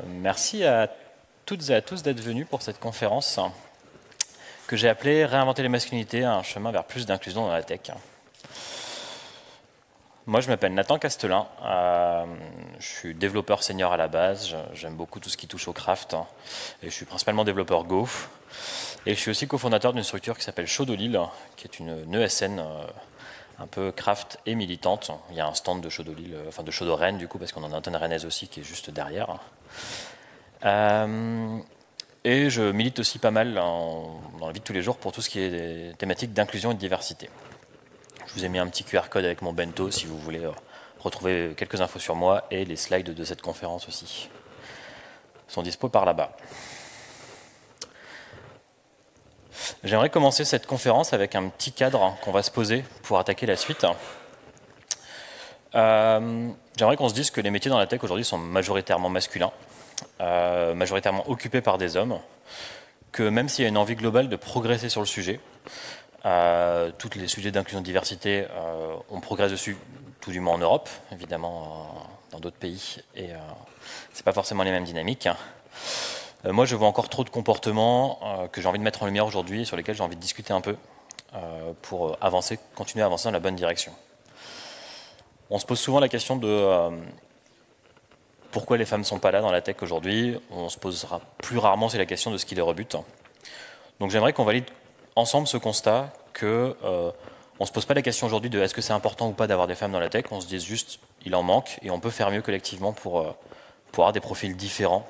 Merci à toutes et à tous d'être venus pour cette conférence que j'ai appelée « Réinventer les masculinités, un chemin vers plus d'inclusion dans la tech ». Moi, je m'appelle Nathan Castelin, je suis développeur senior à la base, j'aime beaucoup tout ce qui touche au craft, et je suis principalement développeur Go. Et je suis aussi cofondateur d'une structure qui s'appelle Chaude Lille, qui est une ESN un peu craft et militante. Il y a un stand de Chaude Lille, enfin de Chaude Rennes du coup, parce qu'on en a une antenne rennaise aussi qui est juste derrière. Et je milite aussi pas mal dans la vie de tous les jours pour tout ce qui est des thématiques d'inclusion et de diversité. Je vous ai mis un petit QR code avec mon bento si vous voulez retrouver quelques infos sur moi, et les slides de cette conférence aussi sont dispo par là-bas. J'aimerais commencer cette conférence avec un petit cadre qu'on va se poser pour attaquer la suite. J'aimerais qu'on se dise que les métiers dans la tech aujourd'hui sont majoritairement masculins, majoritairement occupés par des hommes, que même s'il y a une envie globale de progresser sur le sujet, tous les sujets d'inclusion et de diversité, on progresse dessus, tout du moins en Europe, évidemment dans d'autres pays, et c'est pas forcément les mêmes dynamiques. Moi, je vois encore trop de comportements que j'ai envie de mettre en lumière aujourd'hui et sur lesquels j'ai envie de discuter un peu pour avancer, continuer à avancer dans la bonne direction. On se pose souvent la question de pourquoi les femmes ne sont pas là dans la tech aujourd'hui. On se posera plus rarement c'est la question de ce qui les rebute. Donc j'aimerais qu'on valide ensemble ce constat que on ne se pose pas la question aujourd'hui de est-ce que c'est important ou pas d'avoir des femmes dans la tech. On se dit juste il en manque et on peut faire mieux collectivement pour avoir des profils différents.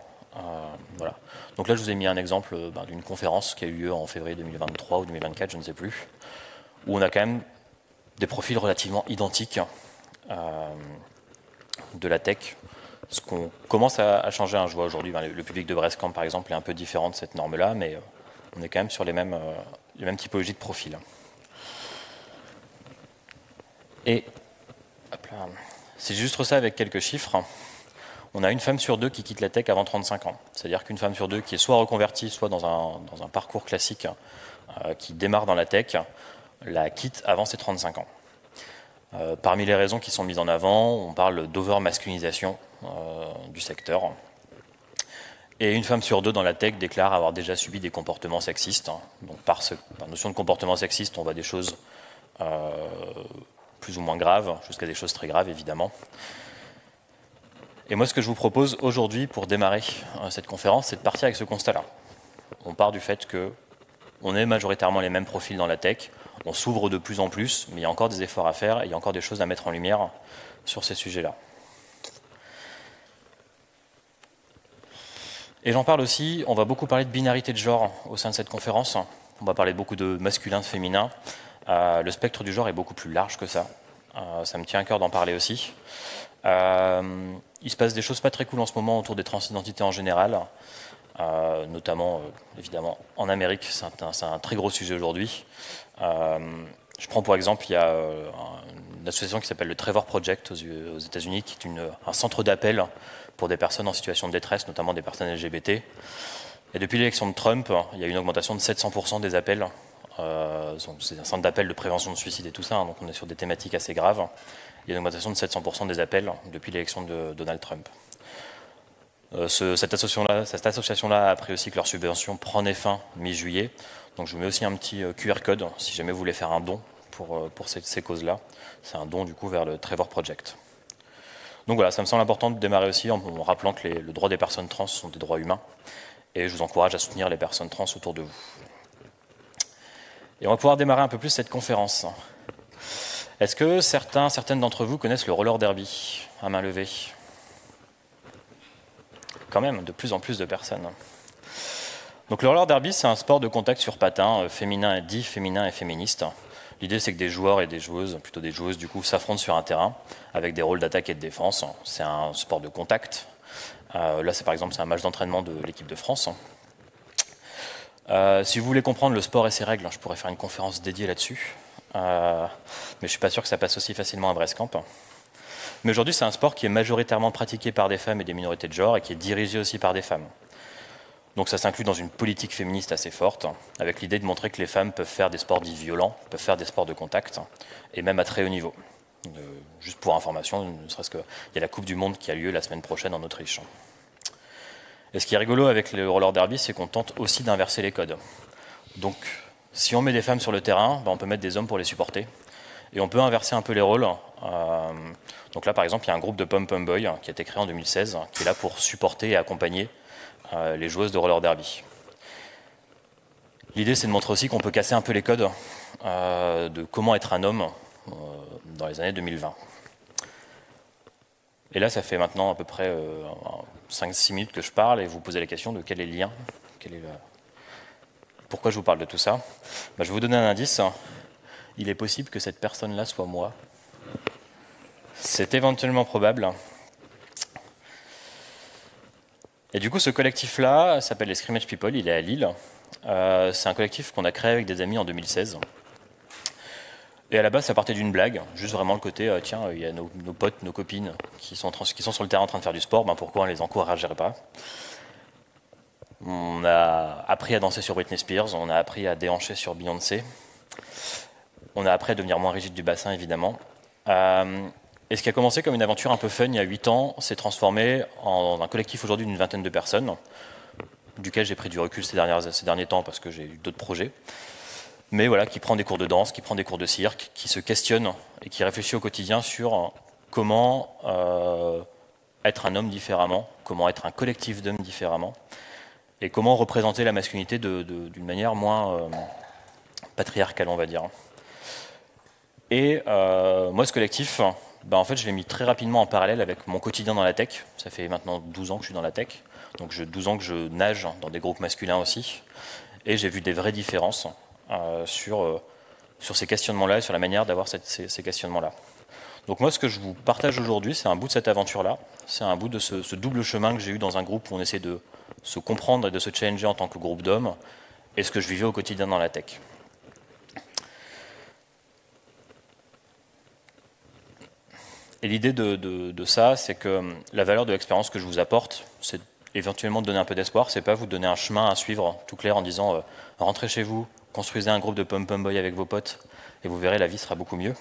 Voilà. Donc là, je vous ai mis un exemple d'une conférence qui a eu lieu en février 2023 ou 2024, je ne sais plus, où on a quand même des profils relativement identiques de la tech. Ce qu'on commence à changer, je vois aujourd'hui, le public de Brestcamp, par exemple, est un peu différent de cette norme-là, mais on est quand même sur les mêmes typologies de profils. Et c'est juste ça avec quelques chiffres. On a une femme sur deux qui quitte la tech avant 35 ans. C'est-à-dire qu'une femme sur deux qui est soit reconvertie, soit dans un parcours classique qui démarre dans la tech, la quitte avant ses 35 ans. Parmi les raisons qui sont mises en avant, on parle d'over-masculinisation du secteur. Et une femme sur deux dans la tech déclare avoir déjà subi des comportements sexistes. Donc par notion de comportement sexiste, on voit des choses plus ou moins graves, jusqu'à des choses très graves évidemment. Et moi, ce que je vous propose aujourd'hui pour démarrer cette conférence, c'est de partir avec ce constat-là. On part du fait qu'on est majoritairement les mêmes profils dans la tech, on s'ouvre de plus en plus, mais il y a encore des efforts à faire et il y a encore des choses à mettre en lumière sur ces sujets-là. Et j'en parle aussi, on va beaucoup parler de binarité de genre au sein de cette conférence. On va parler beaucoup de masculin, de féminin. Le spectre du genre est beaucoup plus large que ça. Ça me tient à cœur d'en parler aussi. Il se passe des choses pas très cool en ce moment autour des transidentités en général, notamment évidemment en Amérique, c'est un très gros sujet aujourd'hui. Je prends pour exemple, il y a une association qui s'appelle le Trevor Project aux États-Unis, qui est un centre d'appel pour des personnes en situation de détresse, notamment des personnes LGBT. Et depuis l'élection de Trump, il y a eu une augmentation de 700% des appels. C'est un centre d'appel de prévention de suicide et tout ça, donc on est sur des thématiques assez graves. Il y a une augmentation de 700% des appels depuis l'élection de Donald Trump. Cette association-là a appris aussi que leur subvention prenait fin mi-juillet. Donc je vous mets aussi un petit QR code si jamais vous voulez faire un don pour ces causes-là. C'est un don du coup vers le Trevor Project. Donc voilà, ça me semble important de démarrer aussi en rappelant que le droit des personnes trans sont des droits humains. Et je vous encourage à soutenir les personnes trans autour de vous. Et on va pouvoir démarrer un peu plus cette conférence. Est-ce que certaines d'entre vous connaissent le roller derby à main levée? Quand même, de plus en plus de personnes. Donc le roller derby, c'est un sport de contact sur patin, féminin et féministe. L'idée, c'est que des joueurs et des joueuses, plutôt des joueuses du coup, s'affrontent sur un terrain avec des rôles d'attaque et de défense. C'est un sport de contact. Là, c'est par exemple un match d'entraînement de l'équipe de France. Si vous voulez comprendre le sport et ses règles, je pourrais faire une conférence dédiée là-dessus. Mais je ne suis pas sûr que ça passe aussi facilement à Brestcamp. Mais aujourd'hui, c'est un sport qui est majoritairement pratiqué par des femmes et des minorités de genre et qui est dirigé aussi par des femmes. Donc ça s'inclut dans une politique féministe assez forte, avec l'idée de montrer que les femmes peuvent faire des sports dits violents, peuvent faire des sports de contact, et même à très haut niveau. Juste pour information, ne serait-ce qu'il y a la Coupe du Monde qui a lieu la semaine prochaine en Autriche. Et ce qui est rigolo avec le roller derby, c'est qu'on tente aussi d'inverser les codes. Donc, si on met des femmes sur le terrain, on peut mettre des hommes pour les supporter. Et on peut inverser un peu les rôles. Donc là, par exemple, il y a un groupe de Pom Pom Boy qui a été créé en 2016, qui est là pour supporter et accompagner les joueuses de roller derby. L'idée, c'est de montrer aussi qu'on peut casser un peu les codes de comment être un homme dans les années 2020. Et là, ça fait maintenant à peu près 5-6 minutes que je parle et vous posez la question de quel est le lien, pourquoi je vous parle de tout ça. Je vais vous donner un indice. Il est possible que cette personne-là soit moi. C'est éventuellement probable. Et du coup, ce collectif-là s'appelle les Scrimmage People, il est à Lille. C'est un collectif qu'on a créé avec des amis en 2016. Et à la base, ça partait d'une blague, juste vraiment le côté, tiens, il y a nos potes, nos copines qui sont sur le terrain en train de faire du sport, pourquoi on ne les encouragerait pas? On a appris à danser sur Britney Spears, on a appris à déhancher sur Beyoncé, on a appris à devenir moins rigide du bassin, évidemment. Et ce qui a commencé comme une aventure un peu fun il y a 8 ans s'est transformé en un collectif aujourd'hui d'une 20aine de personnes, duquel j'ai pris du recul ces derniers temps parce que j'ai eu d'autres projets. Mais voilà, qui prend des cours de danse, qui prend des cours de cirque, qui se questionne et qui réfléchit au quotidien sur comment être un homme différemment, comment être un collectif d'hommes différemment, et comment représenter la masculinité d'une manière moins patriarcale, on va dire. Et moi, ce collectif, en fait, je l'ai mis très rapidement en parallèle avec mon quotidien dans la tech. Ça fait maintenant 12 ans que je suis dans la tech, donc 12 ans que je nage dans des groupes masculins aussi, et j'ai vu des vraies différences sur ces questionnements-là et sur la manière d'avoir ces questionnements-là. Donc moi, ce que je vous partage aujourd'hui, c'est un bout de cette aventure-là, c'est un bout de ce double chemin que j'ai eu dans un groupe où on essaie de se comprendre et de se challenger en tant que groupe d'hommes, et ce que je vivais au quotidien dans la tech. Et l'idée de ça, c'est que la valeur de l'expérience que je vous apporte, c'est éventuellement de donner un peu d'espoir, c'est pas vous donner un chemin à suivre tout clair en disant rentrez chez vous, construisez un groupe de Pom Pom Boy avec vos potes et vous verrez, la vie sera beaucoup mieux.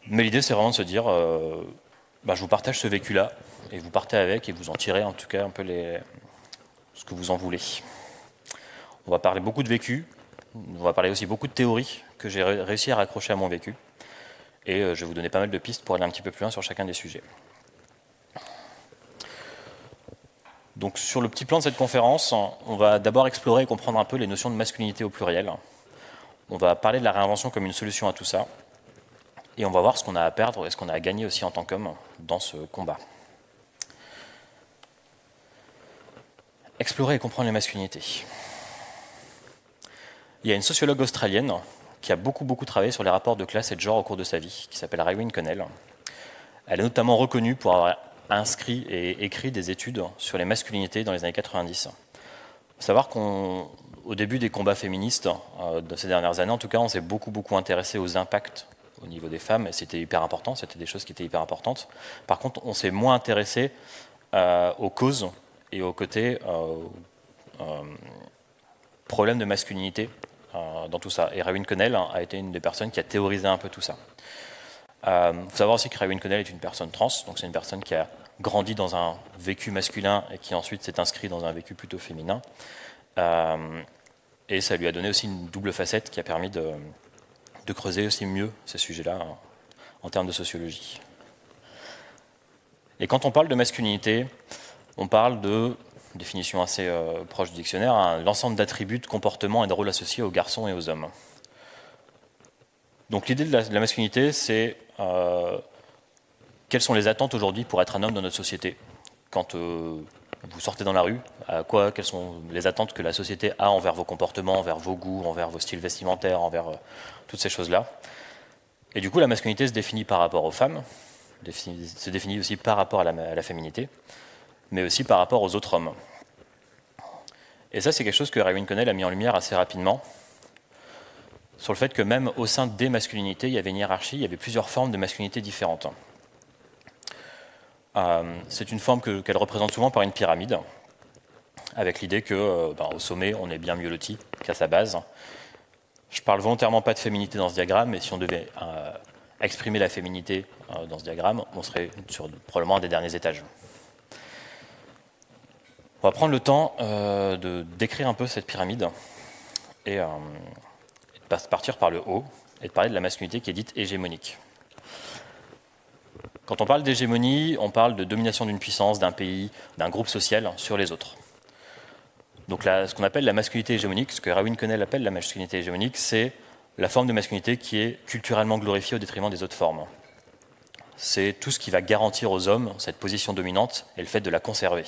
Mais l'idée, c'est vraiment de se dire je vous partage ce vécu-là et vous partez avec et vous en tirez en tout cas un peu ce que vous en voulez. On va parler beaucoup de vécu, on va parler aussi beaucoup de théories que j'ai réussi à raccrocher à mon vécu. Et je vais vous donner pas mal de pistes pour aller un petit peu plus loin sur chacun des sujets. Donc sur le petit plan de cette conférence, on va d'abord explorer et comprendre un peu les notions de masculinité au pluriel. On va parler de la réinvention comme une solution à tout ça. Et on va voir ce qu'on a à perdre et ce qu'on a à gagner aussi en tant qu'homme dans ce combat. Explorer et comprendre les masculinités. Il y a une sociologue australienne qui a beaucoup travaillé sur les rapports de classe et de genre au cours de sa vie, qui s'appelle Raewyn Connell. Elle est notamment reconnue pour avoir inscrit et écrit des études sur les masculinités dans les années 90. Il faut savoir qu'au début des combats féministes de ces dernières années, en tout cas, on s'est beaucoup intéressé aux impacts au niveau des femmes, et c'était hyper important, c'était des choses qui étaient hyper importantes. Par contre, on s'est moins intéressé aux causes et aux côtés problèmes de masculinité dans tout ça. Et Raewyn Connell a été une des personnes qui a théorisé un peu tout ça. Il faut savoir aussi que Raewyn Connell est une personne trans, donc c'est une personne qui a grandi dans un vécu masculin et qui ensuite s'est inscrit dans un vécu plutôt féminin. Et ça lui a donné aussi une double facette qui a permis de creuser aussi mieux ces sujets-là en termes de sociologie. Et quand on parle de masculinité, on parle de définition assez proche du dictionnaire, l'ensemble d'attributs, de comportements et de rôles associés aux garçons et aux hommes. Donc l'idée de la masculinité, c'est quelles sont les attentes aujourd'hui pour être un homme dans notre société. Quand vous sortez dans la rue, quelles sont les attentes que la société a envers vos comportements, envers vos goûts, envers vos styles vestimentaires, envers toutes ces choses-là. Et du coup, la masculinité se définit par rapport aux femmes, se définit aussi par rapport à la féminité, mais aussi par rapport aux autres hommes. Et ça, c'est quelque chose que Raewyn Connell a mis en lumière assez rapidement, sur le fait que même au sein des masculinités, il y avait une hiérarchie, il y avait plusieurs formes de masculinité différentes. C'est une forme qu'elle représente souvent par une pyramide, avec l'idée que au sommet, on est bien mieux loti qu'à sa base. Je parle volontairement pas de féminité dans ce diagramme, mais si on devait exprimer la féminité dans ce diagramme, on serait sur probablement un des derniers étages. On va prendre le temps de décrire un peu cette pyramide et de partir par le haut et de parler de la masculinité qui est dite hégémonique. Quand on parle d'hégémonie, on parle de domination d'une puissance, d'un pays, d'un groupe social sur les autres. Donc là, ce qu'on appelle la masculinité hégémonique, ce que Erwin Connell appelle la masculinité hégémonique, c'est la forme de masculinité qui est culturellement glorifiée au détriment des autres formes. C'est tout ce qui va garantir aux hommes cette position dominante et le fait de la conserver.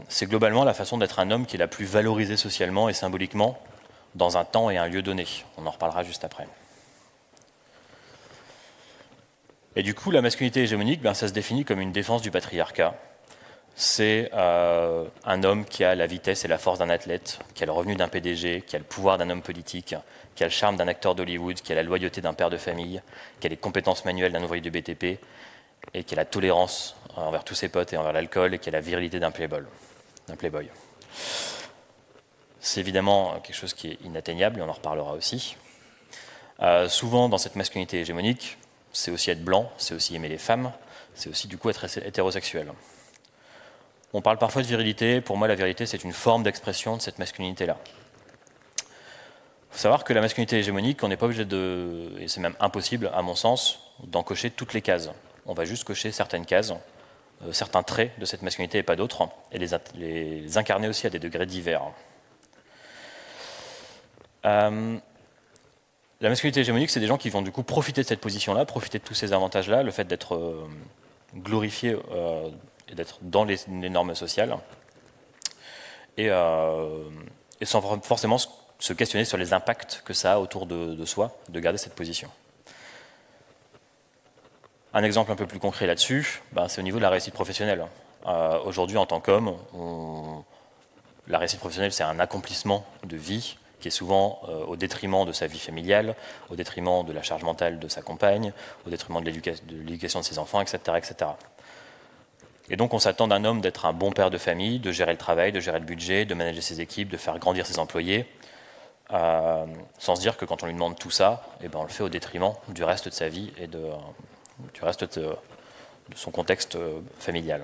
C'est globalement la façon d'être un homme qui est la plus valorisée socialement et symboliquement dans un temps et un lieu donné. On en reparlera juste après. Et du coup, la masculinité hégémonique, ça se définit comme une défense du patriarcat. C'est un homme qui a la vitesse et la force d'un athlète, qui a le revenu d'un PDG, qui a le pouvoir d'un homme politique, qui a le charme d'un acteur d'Hollywood, qui a la loyauté d'un père de famille, qui a les compétences manuelles d'un ouvrier du BTP, et qui a la tolérance envers tous ses potes et envers l'alcool, et qui a la virilité d'un playboy. C'est évidemment quelque chose qui est inatteignable, et on en reparlera aussi. Souvent, dans cette masculinité hégémonique, c'est aussi être blanc, c'est aussi aimer les femmes, c'est aussi du coup être hétérosexuel. On parle parfois de virilité. Pour moi, la virilité, c'est une forme d'expression de cette masculinité-là. Il faut savoir que la masculinité hégémonique, on n'est pas obligé de, et c'est même impossible, à mon sens, d'en cocher toutes les cases. On va juste cocher certaines cases, certains traits de cette masculinité et pas d'autres, et les incarner aussi à des degrés divers. La masculinité hégémonique, c'est des gens qui vont du coup profiter de cette position-là, profiter de tous ces avantages-là, le fait d'être glorifié et d'être dans les normes sociales, et sans forcément se questionner sur les impacts que ça a autour de soi, de garder cette position. Un exemple un peu plus concret là-dessus, c'est au niveau de la réussite professionnelle. Aujourd'hui, en tant qu'homme, la réussite professionnelle, c'est un accomplissement de vie qui est souvent au détriment de sa vie familiale, au détriment de la charge mentale de sa compagne, au détriment de l'éducation de ses enfants, etc., etc. Et donc on s'attend d'un homme d'être un bon père de famille, de gérer le travail, de gérer le budget, de manager ses équipes, de faire grandir ses employés, sans se dire que quand on lui demande tout ça, on le fait au détriment du reste de sa vie et du reste de son contexte familial.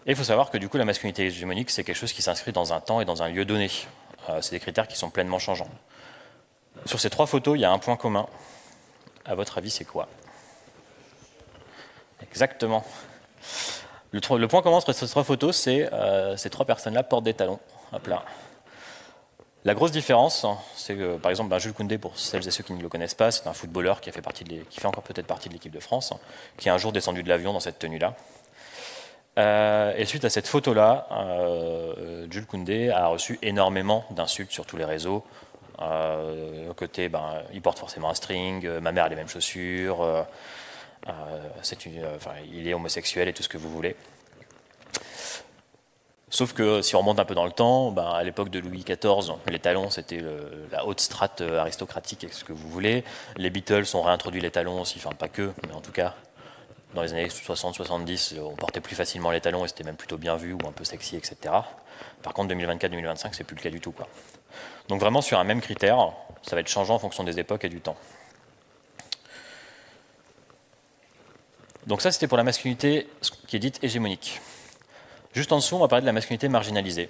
Et il faut savoir que du coup la masculinité hégémonique, c'est quelque chose qui s'inscrit dans un temps et dans un lieu donné. C'est des critères qui sont pleinement changeants. Sur ces trois photos, il y a un point commun. À votre avis, c'est quoi ? Exactement. Le point commun entre ces trois photos, c'est ces trois personnes-là portent des talons. Hop là. La grosse différence, c'est que, par exemple, Jules Koundé, pour celles et ceux qui ne le connaissent pas, c'est un footballeur qui fait encore peut-être partie de l'équipe de France, qui est un jour descendu de l'avion dans cette tenue-là. Et suite à cette photo-là, Jules Koundé a reçu énormément d'insultes sur tous les réseaux. Côté, il porte forcément un string, ma mère a les mêmes chaussures, il est homosexuel et tout ce que vous voulez. Sauf que si on remonte un peu dans le temps, à l'époque de Louis XIV, les talons c'était la haute strate aristocratique, ce que vous voulez. Les Beatles ont réintroduit les talons aussi, enfin pas que, mais en tout cas, dans les années 60-70, on portait plus facilement les talons et c'était même plutôt bien vu ou un peu sexy, etc. Par contre, 2024-2025, c'est plus le cas du tout, quoi. Donc vraiment sur un même critère, ça va être changeant en fonction des époques et du temps. Donc ça, c'était pour la masculinité qui est dite hégémonique. Juste en dessous, on va parler de la masculinité marginalisée.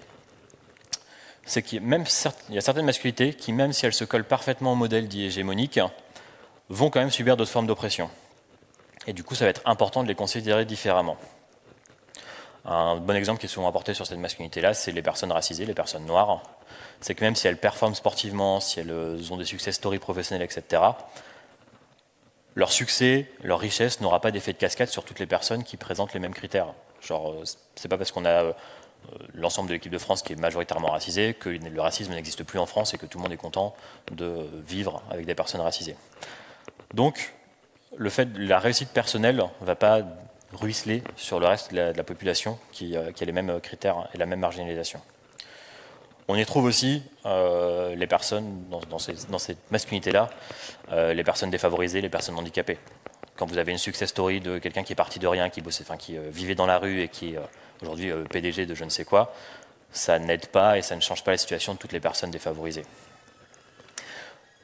C'est qu'il y a certaines masculinités qui, même si elles se collent parfaitement au modèle dit hégémonique, vont quand même subir d'autres formes d'oppression. Et du coup, ça va être important de les considérer différemment. Un bon exemple qui est souvent apporté sur cette masculinité-là, c'est les personnes racisées, les personnes noires. C'est que même si elles performent sportivement, si elles ont des succès story professionnels, etc., leur succès, leur richesse n'aura pas d'effet de cascade sur toutes les personnes qui présentent les mêmes critères. Genre, c'est pas parce qu'on a l'ensemble de l'équipe de France qui est majoritairement racisée que le racisme n'existe plus en France et que tout le monde est content de vivre avec des personnes racisées. Donc, le fait de la réussite personnelle ne va pas ruisseler sur le reste de la population qui a les mêmes critères et la même marginalisation. On y trouve aussi les personnes, dans cette masculinité-là, les personnes défavorisées, les personnes handicapées. Quand vous avez une success story de quelqu'un qui est parti de rien, qui vivait dans la rue et qui est aujourd'hui PDG de je ne sais quoi, ça n'aide pas et ça ne change pas la situation de toutes les personnes défavorisées.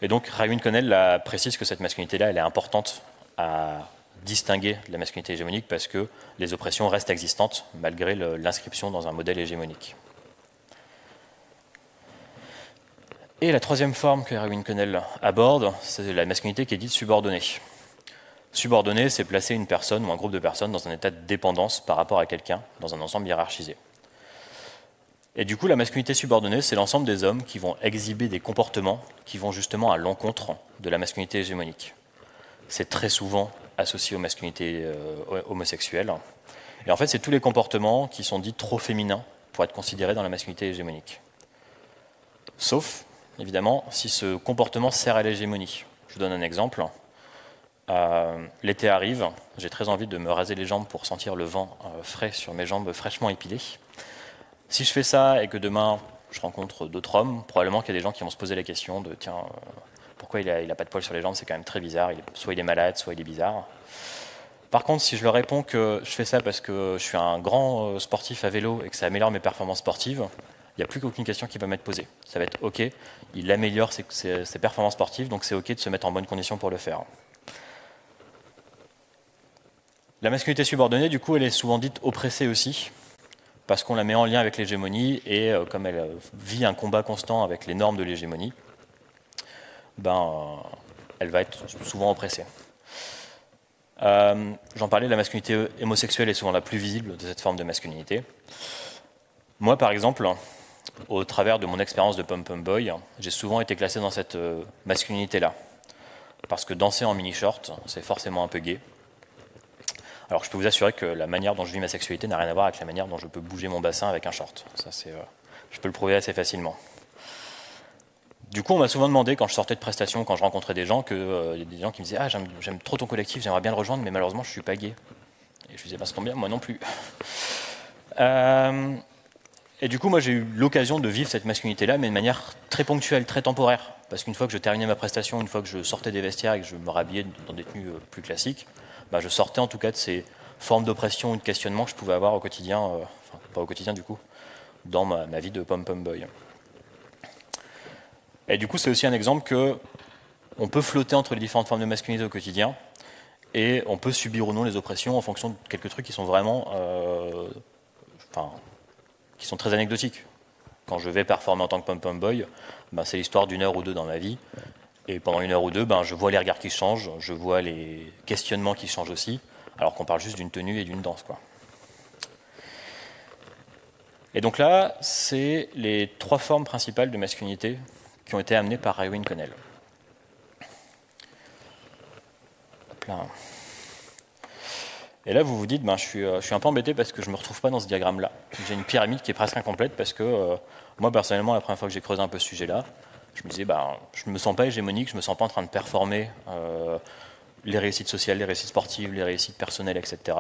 Et donc, Erwin Connell précise que cette masculinité-là, elle est importante à distinguer de la masculinité hégémonique parce que les oppressions restent existantes malgré l'inscription dans un modèle hégémonique. Et la troisième forme que Erwin Könnel aborde, c'est la masculinité qui est dite subordonnée. Subordonnée, c'est placer une personne ou un groupe de personnes dans un état de dépendance par rapport à quelqu'un, dans un ensemble hiérarchisé. Et du coup, la masculinité subordonnée, c'est l'ensemble des hommes qui vont exhiber des comportements qui vont justement à l'encontre de la masculinité hégémonique. C'est très souvent associé aux masculinités homosexuelles. Et en fait, c'est tous les comportements qui sont dits trop féminins pour être considérés dans la masculinité hégémonique. Sauf, évidemment, si ce comportement sert à l'hégémonie. Je vous donne un exemple. L'été arrive, j'ai très envie de me raser les jambes pour sentir le vent frais sur mes jambes fraîchement épilées. Si je fais ça et que demain je rencontre d'autres hommes, probablement qu'il y a des gens qui vont se poser la question de tiens, pourquoi il a pas de poils sur les jambes, c'est quand même très bizarre, soit il est malade, soit il est bizarre. Par contre, si je leur réponds que je fais ça parce que je suis un grand sportif à vélo et que ça améliore mes performances sportives, il n'y a plus qu'aucune question qui va m'être posée. Ça va être OK, il améliore ses performances sportives, donc c'est OK de se mettre en bonne condition pour le faire. La masculinité subordonnée, du coup, elle est souvent dite oppressée aussi, parce qu'on la met en lien avec l'hégémonie, et comme elle vit un combat constant avec les normes de l'hégémonie, elle va être souvent oppressée. J'en parlais, la masculinité homosexuelle est souvent la plus visible de cette forme de masculinité. Moi, par exemple, au travers de mon expérience de pom-pom boy, j'ai souvent été classé dans cette masculinité-là. Parce que danser en mini-short, c'est forcément un peu gay. Alors je peux vous assurer que la manière dont je vis ma sexualité n'a rien à voir avec la manière dont je peux bouger mon bassin avec un short. Ça, je peux le prouver assez facilement. Du coup, on m'a souvent demandé, quand je sortais de prestations, quand je rencontrais des gens, il y a des gens qui me disaient « Ah, j'aime trop ton collectif, j'aimerais bien le rejoindre, mais malheureusement, je ne suis pas gay. » Et je disais « Ça tombe bien, moi non plus. » Et du coup, moi, j'ai eu l'occasion de vivre cette masculinité-là, mais de manière très ponctuelle, très temporaire. Parce qu'une fois que je terminais ma prestation, une fois que je sortais des vestiaires et que je me rhabillais dans des tenues plus classiques, je sortais en tout cas de ces formes d'oppression ou de questionnement que je pouvais avoir au quotidien, enfin pas au quotidien du coup, dans ma vie de pom-pom boy. Et du coup, c'est aussi un exemple que on peut flotter entre les différentes formes de masculinité au quotidien, et on peut subir ou non les oppressions en fonction de quelques trucs qui sont vraiment, qui sont très anecdotiques. Quand je vais performer en tant que pom-pom boy, c'est l'histoire d'une heure ou deux dans ma vie. Et pendant une heure ou deux, je vois les regards qui changent, je vois les questionnements qui changent aussi, alors qu'on parle juste d'une tenue et d'une danse, quoi. Et donc là, c'est les trois formes principales de masculinité qui ont été amenées par Erwin Könnel. Hop là. Et là, vous vous dites, je suis un peu embêté parce que je ne me retrouve pas dans ce diagramme-là. J'ai une pyramide qui est presque incomplète parce que moi, personnellement, la première fois que j'ai creusé un peu ce sujet-là, je me disais, je ne me sens pas hégémonique, je ne me sens pas en train de performer les réussites sociales, les réussites sportives, les réussites personnelles, etc.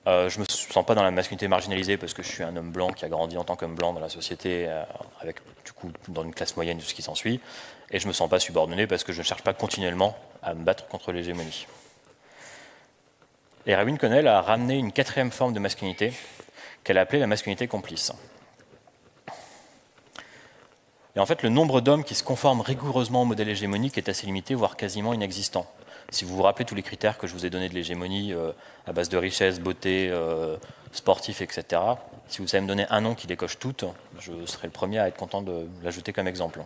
Je ne me sens pas dans la masculinité marginalisée parce que je suis un homme blanc qui a grandi en tant qu'homme blanc dans la société, avec du coup dans une classe moyenne, tout ce qui s'ensuit. Et je ne me sens pas subordonné parce que je ne cherche pas continuellement à me battre contre l'hégémonie. Et Erwin Könnel a ramené une quatrième forme de masculinité qu'elle a appelée la masculinité complice. Et en fait, le nombre d'hommes qui se conforment rigoureusement au modèle hégémonique est assez limité, voire quasiment inexistant. Si vous vous rappelez tous les critères que je vous ai donnés de l'hégémonie, à base de richesse, beauté, sportif, etc., si vous savez me donner un nom qui les coche toutes, je serai le premier à être content de l'ajouter comme exemple.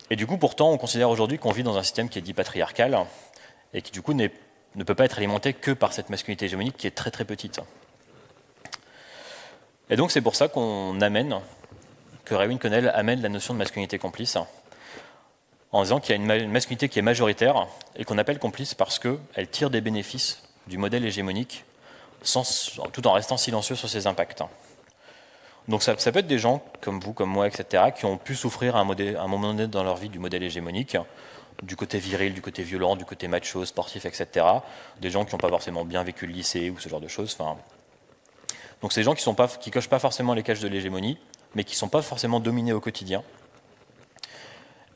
Et du coup, pourtant, on considère aujourd'hui qu'on vit dans un système qui est dit patriarcal, et qui du coup ne peut pas être alimenté que par cette masculinité hégémonique qui est très très petite. Et donc c'est pour ça que Erwin Könnel amène la notion de masculinité complice, en disant qu'il y a une masculinité qui est majoritaire et qu'on appelle complice parce qu'elle tire des bénéfices du modèle hégémonique tout en restant silencieux sur ses impacts. Donc ça peut être des gens comme vous, comme moi, etc., qui ont pu souffrir à un moment donné dans leur vie du modèle hégémonique, du côté viril, du côté violent, du côté macho, sportif, etc. Des gens qui n'ont pas forcément bien vécu le lycée ou ce genre de choses. Donc c'est des gens qui ne cochent pas forcément les cases de l'hégémonie, mais qui ne sont pas forcément dominés au quotidien,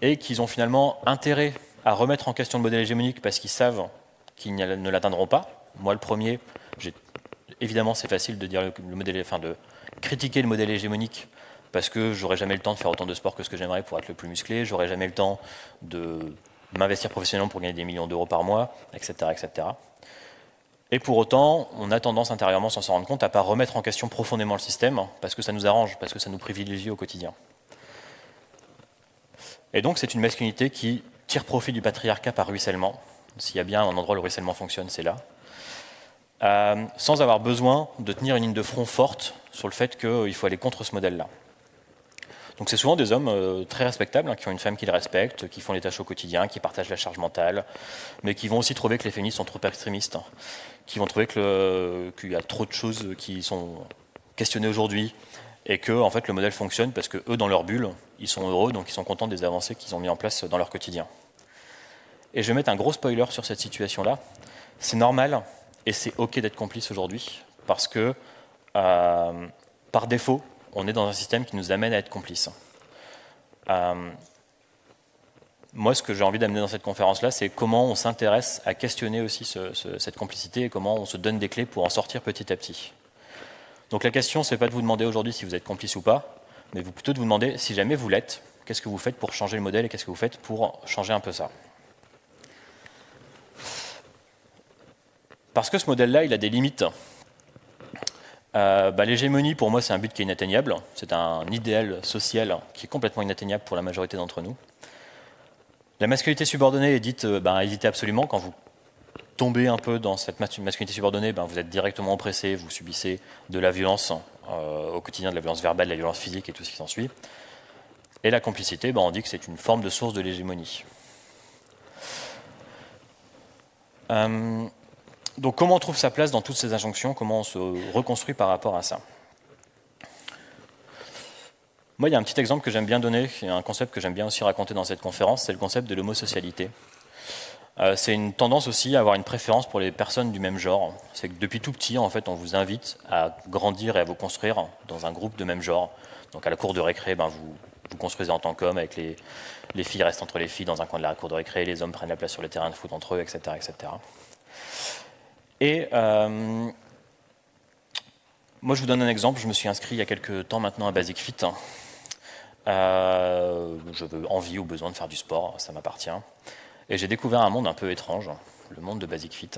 et qu'ils ont finalement intérêt à remettre en question le modèle hégémonique parce qu'ils savent qu'ils ne l'atteindront pas. Moi, le premier, évidemment, c'est facile de dire de critiquer le modèle hégémonique parce que j'aurais jamais le temps de faire autant de sport que ce que j'aimerais pour être le plus musclé, j'aurais jamais le temps de m'investir professionnellement pour gagner des millions d'euros par mois, etc., etc. Et pour autant, on a tendance intérieurement, sans s'en rendre compte, à ne pas remettre en question profondément le système, parce que ça nous arrange, parce que ça nous privilégie au quotidien. Et donc c'est une masculinité qui tire profit du patriarcat par ruissellement. S'il y a bien un endroit où le ruissellement fonctionne, c'est là. Sans avoir besoin de tenir une ligne de front forte sur le fait qu'il faut aller contre ce modèle-là. Donc c'est souvent des hommes très respectables, hein, qui ont une femme qu'ils respectent, qui font les tâches au quotidien, qui partagent la charge mentale, mais qui vont aussi trouver que les féministes sont trop extrémistes, hein, qui vont trouver qu'il y a trop de choses qui sont questionnées aujourd'hui, et que en fait, le modèle fonctionne parce que eux, dans leur bulle, ils sont heureux, donc ils sont contents des avancées qu'ils ont mis en place dans leur quotidien. Et je vais mettre un gros spoiler sur cette situation-là. C'est normal, et c'est OK d'être complice aujourd'hui, parce que, par défaut, on est dans un système qui nous amène à être complices. Moi, ce que j'ai envie d'amener dans cette conférence-là, c'est comment on s'intéresse à questionner aussi cette complicité et comment on se donne des clés pour en sortir petit à petit. Donc la question, c'est pas de vous demander aujourd'hui si vous êtes complice ou pas, mais plutôt de vous demander si jamais vous l'êtes, qu'est-ce que vous faites pour changer le modèle et qu'est-ce que vous faites pour changer un peu ça. Parce que ce modèle-là, il a des limites. L'hégémonie, pour moi, c'est un but qui est inatteignable. C'est un idéal social qui est complètement inatteignable pour la majorité d'entre nous. La masculinité subordonnée est dite, hésitez absolument. Quand vous tombez un peu dans cette masculinité subordonnée, vous êtes directement oppressé, vous subissez de la violence au quotidien, de la violence verbale, de la violence physique et tout ce qui s'ensuit. Et la complicité, on dit que c'est une forme de source de l'hégémonie. Donc comment on trouve sa place dans toutes ces injonctions, comment on se reconstruit par rapport à ça? Moi, il y a un petit exemple que j'aime bien donner, et un concept que j'aime bien aussi raconter dans cette conférence, c'est le concept de l'homosocialité. C'est une tendance aussi à avoir une préférence pour les personnes du même genre. C'est que depuis tout petit, en fait, on vous invite à grandir et à vous construire dans un groupe de même genre. Donc à la cour de récré, vous construisez en tant qu'homme, avec les filles restent entre les filles dans un coin de la cour de récré, les hommes prennent la place sur les terrains de foot entre eux, etc., etc. Et moi, je vous donne un exemple. Je me suis inscrit il y a quelques temps maintenant à Basic Fit. Je veux envie ou besoin de faire du sport, ça m'appartient. Et j'ai découvert un monde un peu étrange, le monde de Basic Fit.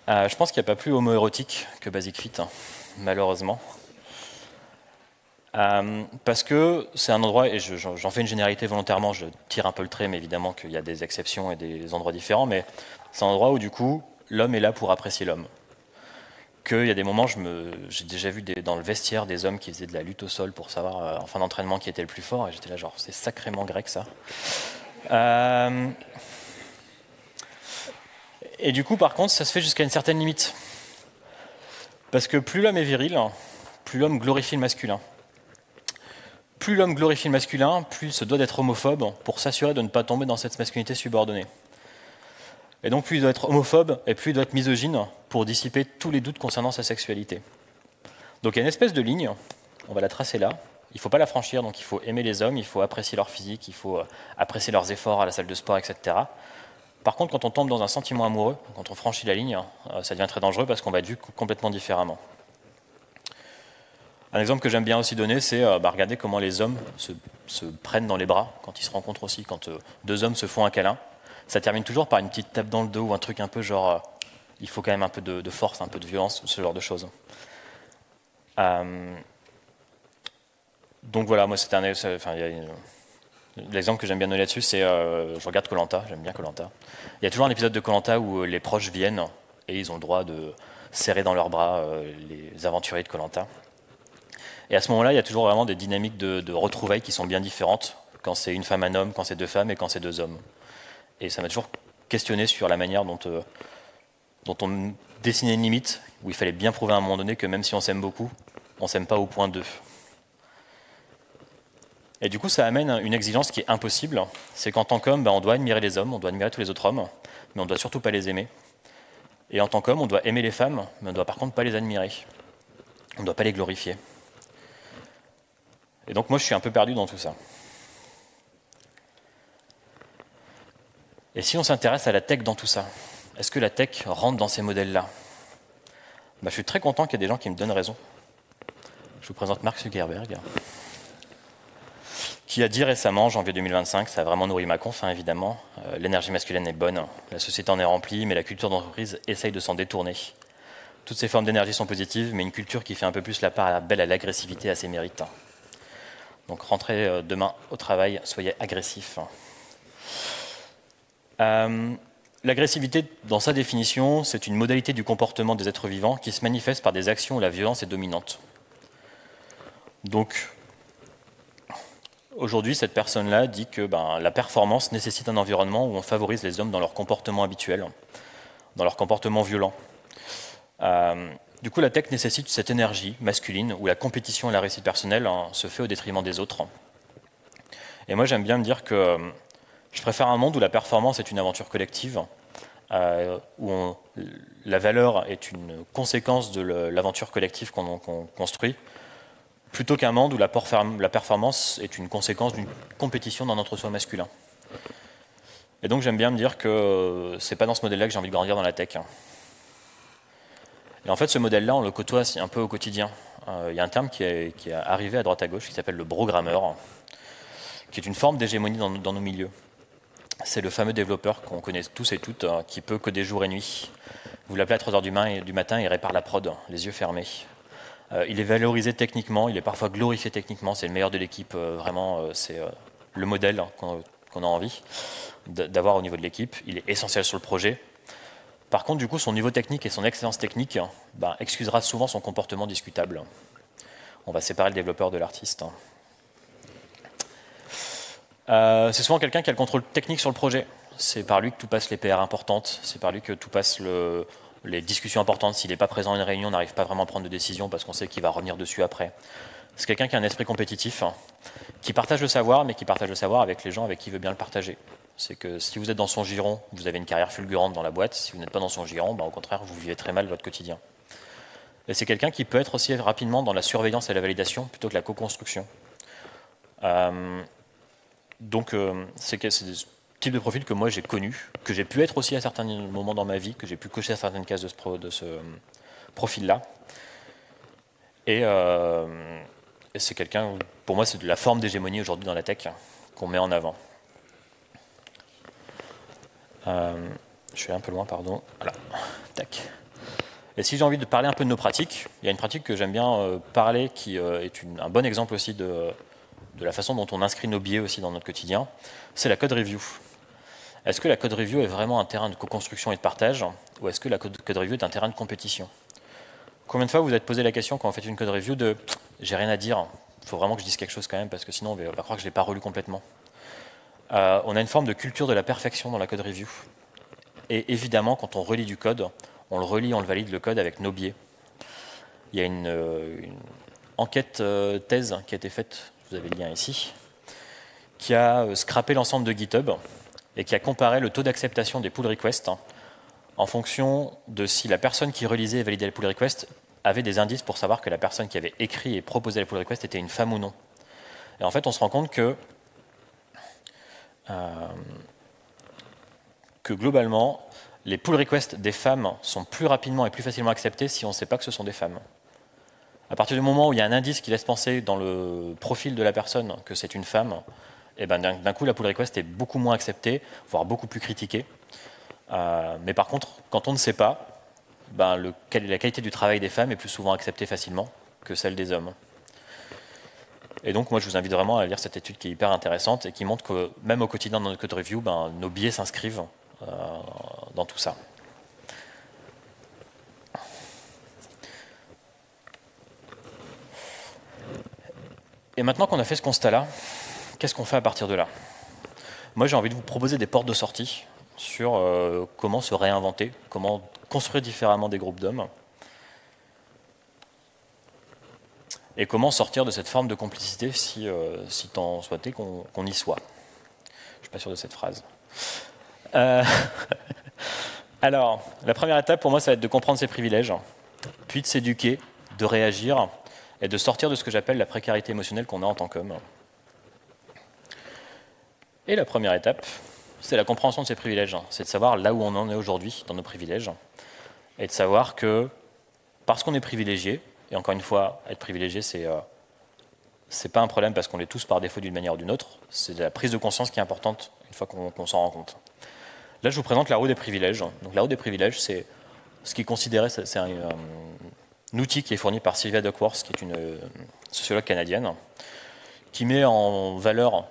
Je pense qu'il n'y a pas plus homoérotique que Basic Fit, malheureusement. Parce que c'est un endroit, et j'en fais une généralité volontairement, je tire un peu le trait, mais évidemment qu'il y a des exceptions et des endroits différents, mais c'est un endroit où du coup, l'homme est là pour apprécier l'homme. Qu'il y a des moments, j'ai déjà vu dans le vestiaire des hommes qui faisaient de la lutte au sol pour savoir en fin d'entraînement qui était le plus fort, et j'étais là genre, c'est sacrément grec ça. Et du coup, par contre, ça se fait jusqu'à une certaine limite. Parce que plus l'homme est viril, plus l'homme glorifie le masculin. Plus l'homme glorifie le masculin, plus il se doit d'être homophobe pour s'assurer de ne pas tomber dans cette masculinité subordonnée. Et donc plus il doit être homophobe et plus il doit être misogyne pour dissiper tous les doutes concernant sa sexualité. Donc il y a une espèce de ligne, on va la tracer là, il ne faut pas la franchir, donc il faut aimer les hommes, il faut apprécier leur physique, il faut apprécier leurs efforts à la salle de sport, etc. Par contre, quand on tombe dans un sentiment amoureux, quand on franchit la ligne, ça devient très dangereux parce qu'on va être vu complètement différemment. Un exemple que j'aime bien aussi donner, c'est regarder comment les hommes se prennent dans les bras quand ils se rencontrent aussi. Quand deux hommes se font un câlin, ça termine toujours par une petite tape dans le dos ou un truc un peu genre il faut quand même un peu de force, un peu de violence, ce genre de choses. Donc voilà, moi c'était l'exemple que j'aime bien donner là-dessus, c'est je regarde Koh-Lanta, j'aime bien Koh-Lanta. Il y a toujours un épisode de Koh-Lanta où les proches viennent et ils ont le droit de serrer dans leurs bras les aventuriers de Koh-Lanta. Et à ce moment-là, il y a toujours vraiment des dynamiques de retrouvailles qui sont bien différentes quand c'est une femme, un homme, quand c'est deux femmes et quand c'est deux hommes. Et ça m'a toujours questionné sur la manière dont on dessinait une limite, où il fallait bien prouver à un moment donné que même si on s'aime beaucoup, on ne s'aime pas au point 2. Et du coup, ça amène une exigence qui est impossible, c'est qu'en tant qu'homme, on doit admirer les hommes, on doit admirer tous les autres hommes, mais on ne doit surtout pas les aimer. Et en tant qu'homme, on doit aimer les femmes, mais on ne doit par contre pas les admirer. On ne doit pas les glorifier. Et donc moi, je suis un peu perdu dans tout ça. Et si on s'intéresse à la tech dans tout ça, est-ce que la tech rentre dans ces modèles-là? Je suis très content qu'il y ait des gens qui me donnent raison. Je vous présente Mark Zuckerberg, qui a dit récemment, janvier 2025, ça a vraiment nourri ma conf, hein, évidemment, l'énergie masculine est bonne, la société en est remplie, mais la culture d'entreprise essaye de s'en détourner. Toutes ces formes d'énergie sont positives, mais une culture qui fait un peu plus la part belle à l'agressivité a ses mérites. Donc rentrez demain au travail, soyez agressifs. L'agressivité, dans sa définition, c'est une modalité du comportement des êtres vivants qui se manifeste par des actions où la violence est dominante. Donc, aujourd'hui, cette personne-là dit que la performance nécessite un environnement où on favorise les hommes dans leur comportement habituel, dans leur comportement violent. Du coup, la tech nécessite cette énergie masculine où la compétition et la réussite personnelle se fait au détriment des autres. Et moi, j'aime bien me dire que je préfère un monde où la performance est une aventure collective, où la valeur est une conséquence de l'aventure collective qu'on construit, plutôt qu'un monde où la performance est une conséquence d'une compétition d'un entre-soi masculin. Et donc j'aime bien me dire que c'est pas dans ce modèle-là que j'ai envie de grandir dans la tech. Et en fait, ce modèle-là, on le côtoie un peu au quotidien. Il y a un terme qui est arrivé à droite à gauche qui s'appelle le brogrammeur, qui est une forme d'hégémonie dans nos milieux. C'est le fameux développeur qu'on connaît tous et toutes, qui peut coder jour et nuit. Vous l'appelez à 3h du matin, il répare la prod, les yeux fermés. Il est valorisé techniquement, il est parfois glorifié techniquement, c'est le meilleur de l'équipe, vraiment, c'est le modèle qu'on a envie d'avoir au niveau de l'équipe. Il est essentiel sur le projet. Par contre, du coup, son niveau technique et son excellence technique excusera souvent son comportement discutable. On va séparer le développeur de l'artiste. C'est souvent quelqu'un qui a le contrôle technique sur le projet. C'est par lui que tout passe les PR importantes, c'est par lui que tout passe les discussions importantes. S'il n'est pas présent à une réunion, on n'arrive pas vraiment à prendre de décision parce qu'on sait qu'il va revenir dessus après. C'est quelqu'un qui a un esprit compétitif, qui partage le savoir, mais qui partage le savoir avec les gens avec qui il veut bien le partager. C'est que si vous êtes dans son giron, vous avez une carrière fulgurante dans la boîte. Si vous n'êtes pas dans son giron, au contraire, vous vivez très mal votre quotidien. Et c'est quelqu'un qui peut être aussi rapidement dans la surveillance et la validation plutôt que la co-construction. Donc c'est ce type de profil que moi j'ai connu, que j'ai pu être aussi à certains moments dans ma vie, que j'ai pu cocher à certaines cases de ce profil-là. Et c'est quelqu'un, pour moi, c'est de la forme d'hégémonie aujourd'hui dans la tech qu'on met en avant. Je suis un peu loin, pardon. Voilà, tac. Et si j'ai envie de parler un peu de nos pratiques, il y a une pratique que j'aime bien parler, qui est un bon exemple aussi de la façon dont on inscrit nos biais aussi dans notre quotidien, c'est la code review. Est-ce que la code review est vraiment un terrain de co-construction et de partage, ou est-ce que la code review est un terrain de compétition? Combien de fois vous vous êtes posé la question quand vous faites une code review de « j'ai rien à dire, il faut vraiment que je dise quelque chose quand même, parce que sinon on va croire que je ne l'ai pas relu complètement ». On a une forme de culture de la perfection dans la code review. Et évidemment, quand on relit du code, on le relit, on le valide le code avec nos biais. Il y a une enquête thèse qui a été faite, vous avez le lien ici, qui a scrappé l'ensemble de GitHub et qui a comparé le taux d'acceptation des pull requests en fonction de si la personne qui relisait et validait les pull requests avait des indices pour savoir que la personne qui avait écrit et proposé les pull requests était une femme ou non. Et en fait, on se rend compte que globalement, les pull requests des femmes sont plus rapidement et plus facilement acceptés si on ne sait pas que ce sont des femmes. À partir du moment où il y a un indice qui laisse penser dans le profil de la personne que c'est une femme, et d'un coup la pull request est beaucoup moins acceptée, voire beaucoup plus critiquée. Mais par contre, quand on ne sait pas, la qualité du travail des femmes est plus souvent acceptée facilement que celle des hommes. Et donc moi je vous invite vraiment à lire cette étude qui est hyper intéressante et qui montre que même au quotidien dans notre code review, nos biais s'inscrivent dans tout ça. Et maintenant qu'on a fait ce constat-là, qu'est-ce qu'on fait à partir de là? Moi, j'ai envie de vous proposer des portes de sortie sur comment se réinventer, comment construire différemment des groupes d'hommes, et comment sortir de cette forme de complicité si tant souhaitais qu'on y soit. Je ne suis pas sûr de cette phrase. Alors, la première étape pour moi, ça va être de comprendre ses privilèges, puis de s'éduquer, de réagir, et de sortir de ce que j'appelle la précarité émotionnelle qu'on a en tant qu'homme. Et la première étape, c'est la compréhension de ces privilèges. C'est de savoir là où on en est aujourd'hui dans nos privilèges. Et de savoir que, parce qu'on est privilégié, et encore une fois, être privilégié, c'est c'est pas un problème parce qu'on l'est tous par défaut d'une manière ou d'une autre, c'est la prise de conscience qui est importante une fois qu'on s'en rend compte. Là, je vous présente la roue des privilèges. Donc, la roue des privilèges, c'est ce qui est considéré, c'est un outil qui est fourni par Sylvia Duckworth, qui est une sociologue canadienne, qui met en valeur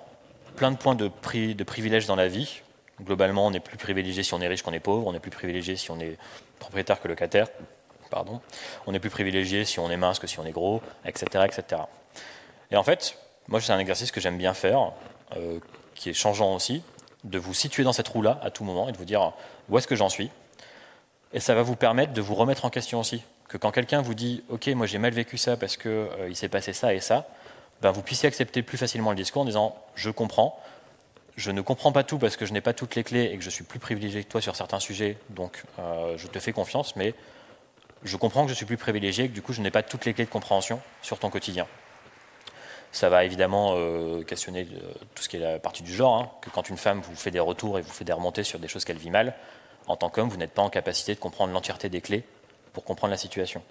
plein de points de privilèges dans la vie. Globalement, on est plus privilégié si on est riche qu'on est pauvre, on est plus privilégié si on est propriétaire que locataire, pardon. On est plus privilégié si on est mince que si on est gros, etc. etc. Et en fait, moi, c'est un exercice que j'aime bien faire, qui est changeant aussi, de vous situer dans cette roue-là à tout moment et de vous dire où est-ce que j'en suis. Et ça va vous permettre de vous remettre en question aussi. Que quand quelqu'un vous dit « Ok, moi j'ai mal vécu ça parce qu'il s'est passé ça et ça », ben, vous puissiez accepter plus facilement le discours en disant « Je comprends, je ne comprends pas tout parce que je n'ai pas toutes les clés et que je suis plus privilégié que toi sur certains sujets, donc je te fais confiance, mais je comprends que je suis plus privilégié et que du coup je n'ai pas toutes les clés de compréhension sur ton quotidien. » Ça va évidemment questionner tout ce qui est la partie du genre, hein, que quand une femme vous fait des retours et vous fait des remontées sur des choses qu'elle vit mal, en tant qu'homme, vous n'êtes pas en capacité de comprendre l'entièreté des clés pour comprendre la situation.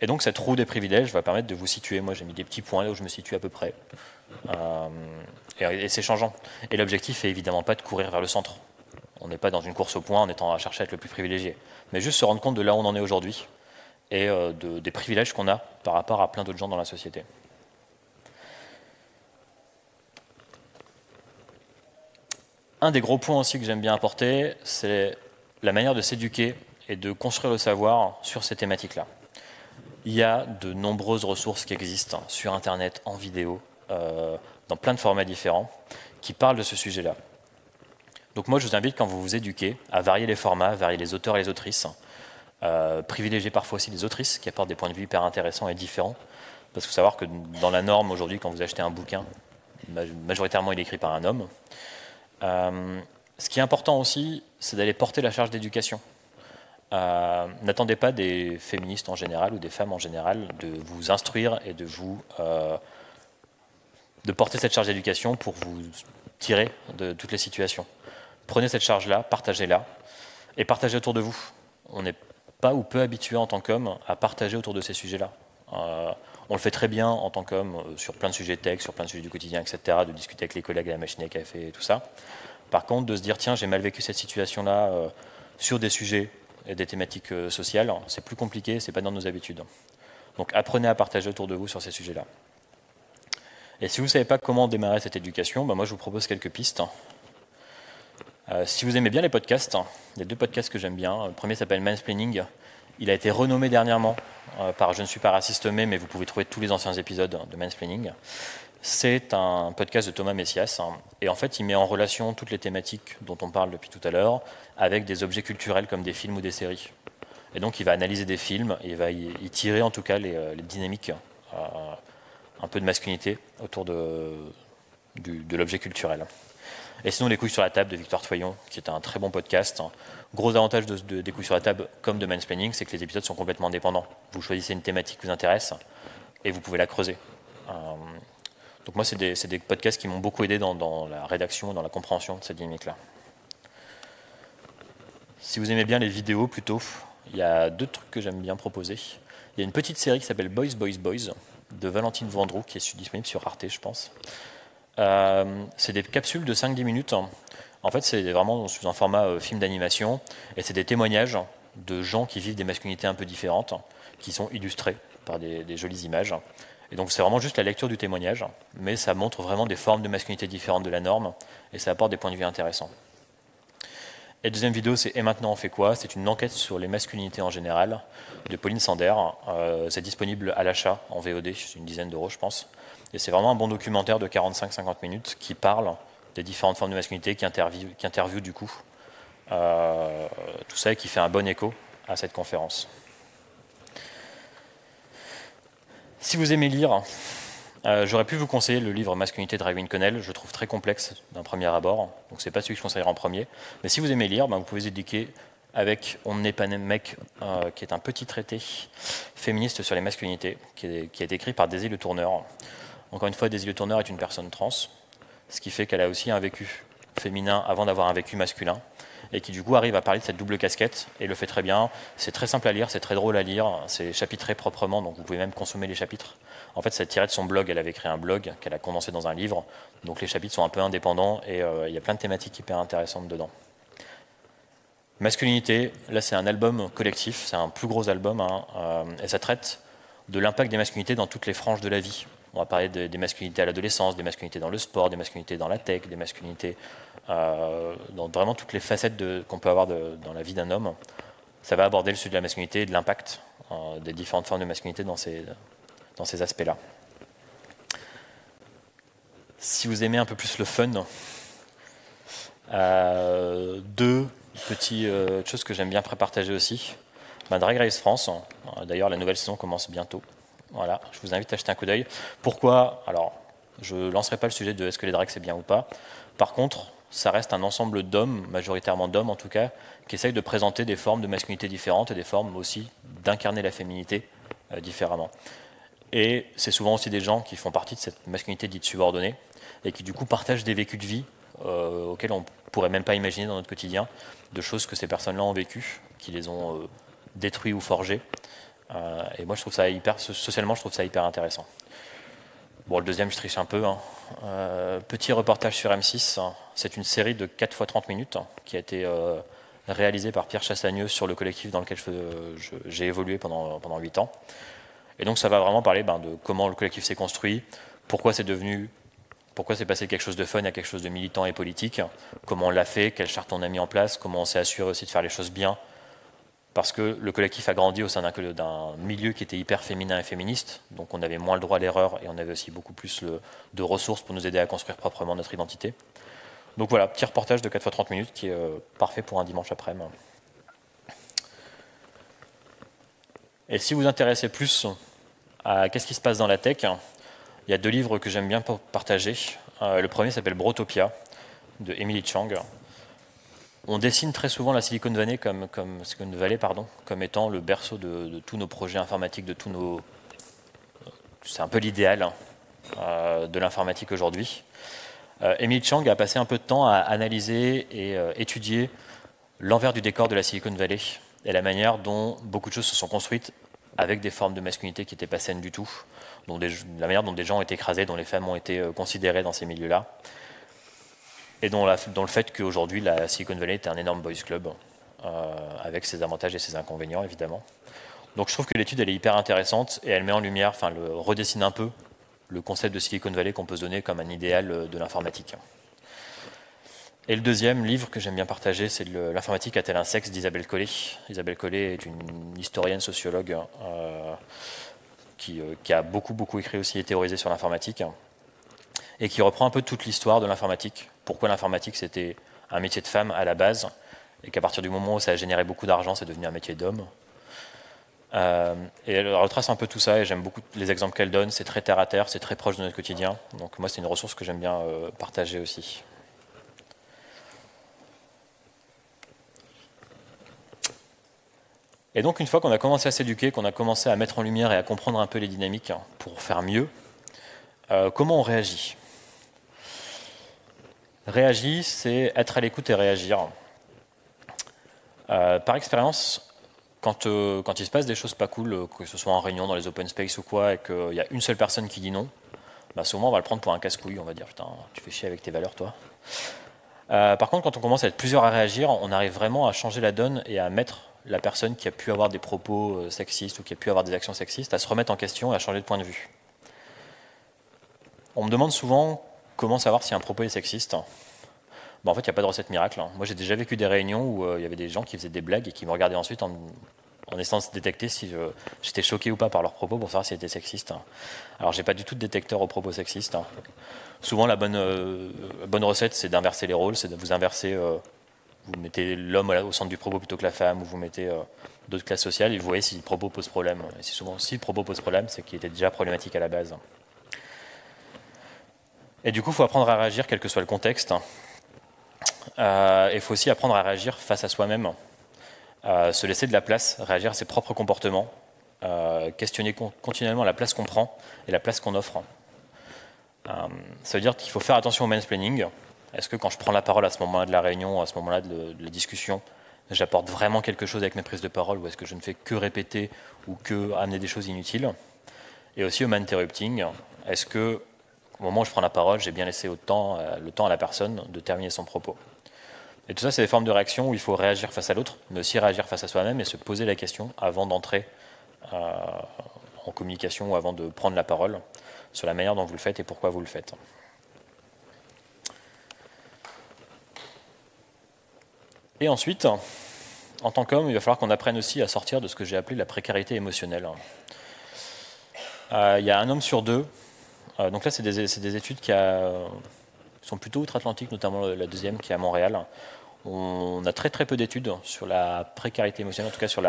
Et donc cette roue des privilèges va permettre de vous situer. Moi j'ai mis des petits points là où je me situe à peu près. Et c'est changeant. Et l'objectif est évidemment pas de courir vers le centre. On n'est pas dans une course au point en étant à chercher à être le plus privilégié. Mais juste se rendre compte de là où on en est aujourd'hui et des privilèges qu'on a par rapport à plein d'autres gens dans la société. Un des gros points aussi que j'aime bien apporter, c'est la manière de s'éduquer et de construire le savoir sur ces thématiques-là. Il y a de nombreuses ressources qui existent sur Internet, en vidéo, dans plein de formats différents, qui parlent de ce sujet-là. Donc moi, je vous invite, quand vous vous éduquez, à varier les formats, varier les auteurs et les autrices, privilégier parfois aussi les autrices, qui apportent des points de vue hyper intéressants et différents, parce qu'il faut savoir que dans la norme, aujourd'hui, quand vous achetez un bouquin, majoritairement, il est écrit par un homme. Ce qui est important aussi, c'est d'aller porter la charge d'éducation. N'attendez pas des féministes en général ou des femmes en général de vous instruire et de porter cette charge d'éducation pour vous tirer de toutes les situations. Prenez cette charge-là, partagez-la et partagez autour de vous. On n'est pas ou peu habitué en tant qu'homme à partager autour de ces sujets-là. On le fait très bien en tant qu'homme sur plein de sujets tech, sur plein de sujets du quotidien, etc., de discuter avec les collègues à la machine à café et tout ça. Par contre, de se dire, tiens, j'ai mal vécu cette situation-là sur des sujets et des thématiques sociales, c'est plus compliqué, c'est pas dans nos habitudes. Donc apprenez à partager autour de vous sur ces sujets-là. Et si vous ne savez pas comment démarrer cette éducation, moi je vous propose quelques pistes. Si vous aimez bien les podcasts, il y a 2 podcasts que j'aime bien. Le premier s'appelle Mansplaining. Il a été renommé dernièrement par Je ne suis pas raciste mais vous pouvez trouver tous les anciens épisodes de Mansplaining. C'est un podcast de Thomas Messias et en fait il met en relation toutes les thématiques dont on parle depuis tout à l'heure avec des objets culturels comme des films ou des séries. Et donc il va analyser des films et il va y tirer en tout cas les dynamiques un peu de masculinité autour de l'objet culturel. Et sinon, Les couilles sur la table de Victoire Toyon, qui est un très bon podcast. Gros avantage des couilles sur la table, comme de Mansplaining, c'est que les épisodes sont complètement indépendants. Vous choisissez une thématique qui vous intéresse et vous pouvez la creuser. Donc moi, c'est des podcasts qui m'ont beaucoup aidé dans la rédaction et dans la compréhension de cette dynamique-là. Si vous aimez bien les vidéos, plutôt, il y a 2 trucs que j'aime bien proposer. Il y a une petite série qui s'appelle Boys, Boys, Boys, de Valentine Vendroux, qui est disponible sur Arte, je pense. C'est des capsules de 5-10 minutes. En fait, c'est vraiment sous un format film d'animation, et c'est des témoignages de gens qui vivent des masculinités un peu différentes, qui sont illustrés par des jolies images. Et donc c'est vraiment juste la lecture du témoignage, mais ça montre vraiment des formes de masculinité différentes de la norme, et ça apporte des points de vue intéressants. Et la deuxième vidéo, c'est « Et maintenant on fait quoi ?» C'est une enquête sur les masculinités en général, de Pauline Sander. C'est disponible à l'achat en VOD, c'est une dizaine d'euros je pense. Et c'est vraiment un bon documentaire de 45-50 minutes qui parle des différentes formes de masculinité, qui interviewe du coup tout ça et qui fait un bon écho à cette conférence. Si vous aimez lire, j'aurais pu vous conseiller le livre Masculinité de Raywin Connell, je le trouve très complexe d'un premier abord, donc c'est pas celui que je conseillerais en premier. Mais si vous aimez lire, vous pouvez vous éduquer avec On n'est pas mec, qui est un petit traité féministe sur les masculinités, qui a été écrit par Daisy Le Tourneur. Encore une fois, Daisy Le Tourneur est une personne trans, ce qui fait qu'elle a aussi un vécu féminin avant d'avoir un vécu masculin. et qui du coup arrive à parler de cette double casquette, et le fait très bien. C'est très simple à lire, c'est très drôle à lire, c'est chapitré proprement, donc vous pouvez même consommer les chapitres. En fait, c'est tiré de son blog, elle avait créé un blog qu'elle a condensé dans un livre, donc les chapitres sont un peu indépendants, et il y a plein de thématiques hyper intéressantes dedans. Masculinité, là c'est un album collectif, c'est un plus gros album, hein, et ça traite de l'impact des masculinités dans toutes les franges de la vie. On va parler des masculinités à l'adolescence, des masculinités dans le sport, des masculinités dans la tech, des masculinités dans vraiment toutes les facettes qu'on peut avoir dans la vie d'un homme. Ça va aborder le sujet de la masculinité et de l'impact des différentes formes de masculinité dans ces aspects-là. Si vous aimez un peu plus le fun, deux petites choses que j'aime bien partager aussi. Drag Race France, d'ailleurs la nouvelle saison commence bientôt. Voilà, je vous invite à jeter un coup d'œil. Pourquoi? Alors, je ne lancerai pas le sujet de est-ce que les drags c'est bien ou pas. Par contre, ça reste un ensemble d'hommes, majoritairement d'hommes en tout cas, qui essayent de présenter des formes de masculinité différentes et des formes aussi d'incarner la féminité différemment. Et c'est souvent aussi des gens qui font partie de cette masculinité dite subordonnée et qui du coup partagent des vécus de vie auxquels on ne pourrait même pas imaginer dans notre quotidien, de choses que ces personnes-là ont vécues, qui les ont détruits ou forgés. Et moi, je trouve ça socialement, je trouve ça hyper intéressant. Bon, le deuxième, je triche un peu. Hein. Petit reportage sur M6. Hein. C'est une série de 4 fois 30 minutes hein, qui a été réalisée par Pierre Chassagneux sur le collectif dans lequel j'ai évolué pendant 8 ans. Et donc, ça va vraiment parler de comment le collectif s'est construit, pourquoi c'est passé quelque chose de fun à quelque chose de militant et politique, comment on l'a fait, quelle charte on a mis en place, comment on s'est assuré aussi de faire les choses bien, parce que le collectif a grandi au sein d'un milieu qui était hyper féminin et féministe, donc on avait moins le droit à l'erreur et on avait aussi beaucoup plus de ressources pour nous aider à construire proprement notre identité. Donc voilà, petit reportage de 4 fois 30 minutes qui est parfait pour un dimanche après-midi. Et si vous vous intéressez plus à qu'est-ce qui se passe dans la tech, il y a 2 livres que j'aime bien partager. Le premier s'appelle Brotopia, de Emily Chang. On dessine très souvent la Silicon Valley comme étant le berceau de tous nos projets informatiques, de tous nos... C'est un peu l'idéal de l'informatique aujourd'hui. Emily Chang a passé un peu de temps à analyser et étudier l'envers du décor de la Silicon Valley et la manière dont beaucoup de choses se sont construites avec des formes de masculinité qui n'étaient pas saines du tout, la manière dont des gens ont été écrasés, dont les femmes ont été considérées dans ces milieux-là. Et dans le fait qu'aujourd'hui, la Silicon Valley est un énorme boys club, avec ses avantages et ses inconvénients, évidemment. Donc je trouve que l'étude, elle est hyper intéressante, et elle met en lumière, redessine un peu le concept de Silicon Valley qu'on peut se donner comme un idéal de l'informatique. Et le deuxième livre que j'aime bien partager, c'est L'informatique a-t-elle un sexe d'Isabelle Collet. Isabelle Collet est une historienne sociologue qui a beaucoup écrit aussi et théorisé sur l'informatique, et qui reprend un peu toute l'histoire de l'informatique. Pourquoi l'informatique c'était un métier de femme à la base, et qu'à partir du moment où ça a généré beaucoup d'argent, c'est devenu un métier d'homme. Et elle retrace un peu tout ça, et j'aime beaucoup les exemples qu'elle donne, c'est très terre à terre, c'est très proche de notre quotidien, donc moi c'est une ressource que j'aime bien partager aussi. Et donc une fois qu'on a commencé à s'éduquer, qu'on a commencé à mettre en lumière et à comprendre un peu les dynamiques pour faire mieux, comment on réagit ? Réagir, c'est être à l'écoute et réagir. Par expérience, quand il se passe des choses pas cool, que ce soit en réunion, dans les open space ou quoi, et qu'il y a une seule personne qui dit non, souvent on va le prendre pour un casse-couille, on va dire putain, tu fais chier avec tes valeurs toi. Par contre, quand on commence à être plusieurs à réagir, on arrive vraiment à changer la donne et à mettre la personne qui a pu avoir des propos sexistes ou qui a pu avoir des actions sexistes à se remettre en question et à changer de point de vue. On me demande souvent comment savoir si un propos est sexiste. En fait, il n'y a pas de recette miracle. Moi, j'ai déjà vécu des réunions où il y avait des gens qui faisaient des blagues et qui me regardaient ensuite en essayant de détecter si j'étais choqué ou pas par leurs propos pour savoir si c'était sexiste. Alors, j'ai pas du tout de détecteur aux propos sexistes. Souvent, la bonne recette, c'est d'inverser les rôles, c'est de vous inverser. Vous mettez l'homme au centre du propos plutôt que la femme, ou vous mettez d'autres classes sociales et vous voyez si le propos pose problème. Et si le propos pose problème, c'est qu'il était déjà problématique à la base. Et du coup, il faut apprendre à réagir quel que soit le contexte. Il faut aussi apprendre à réagir face à soi-même, se laisser de la place, réagir à ses propres comportements, questionner continuellement la place qu'on prend et la place qu'on offre. Ça veut dire qu'il faut faire attention au mansplaining, Est-ce que quand je prends la parole à ce moment-là de la réunion, à ce moment-là de la discussion, j'apporte vraiment quelque chose avec mes prises de parole, ou est-ce que je ne fais que répéter ou que amener des choses inutiles? Et aussi human interrupting, est-ce que au moment où je prends la parole, j'ai bien laissé le temps à la personne de terminer son propos? Et tout ça, c'est des formes de réaction où il faut réagir face à l'autre, mais aussi réagir face à soi-même et se poser la question avant d'entrer en communication ou avant de prendre la parole sur la manière dont vous le faites et pourquoi vous le faites. Et ensuite, en tant qu'homme, il va falloir qu'on apprenne aussi à sortir de ce que j'ai appelé la précarité émotionnelle. Il y a un homme sur deux, donc là c'est des études qui sont plutôt outre-Atlantique, notamment la deuxième qui est à Montréal. On a très peu d'études sur la précarité émotionnelle, en tout cas sur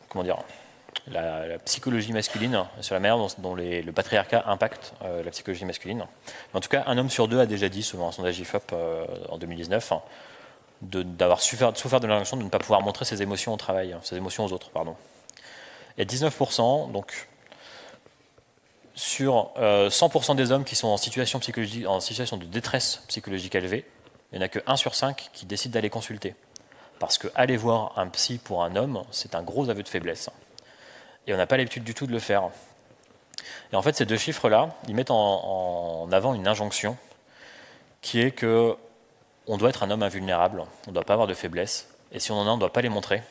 comment dire, la psychologie masculine, sur la manière dont le patriarcat impacte la psychologie masculine. Mais en tout cas, un homme sur deux a déjà dit, selon un sondage IFOP en 2019, d'avoir souffert de l'injonction de ne pas pouvoir montrer ses émotions au travail, ses émotions aux autres, pardon. Et 19%, donc sur 100% des hommes qui sont en situation de détresse psychologique élevée, il n'y en a que 1 sur 5 qui décident d'aller consulter. Parce que aller voir un psy pour un homme, c'est un gros aveu de faiblesse. Et on n'a pas l'habitude du tout de le faire. Et en fait, ces deux chiffres-là, ils mettent en avant une injonction qui est que on doit être un homme invulnérable, on ne doit pas avoir de faiblesse, et si on en a, on ne doit pas les montrer.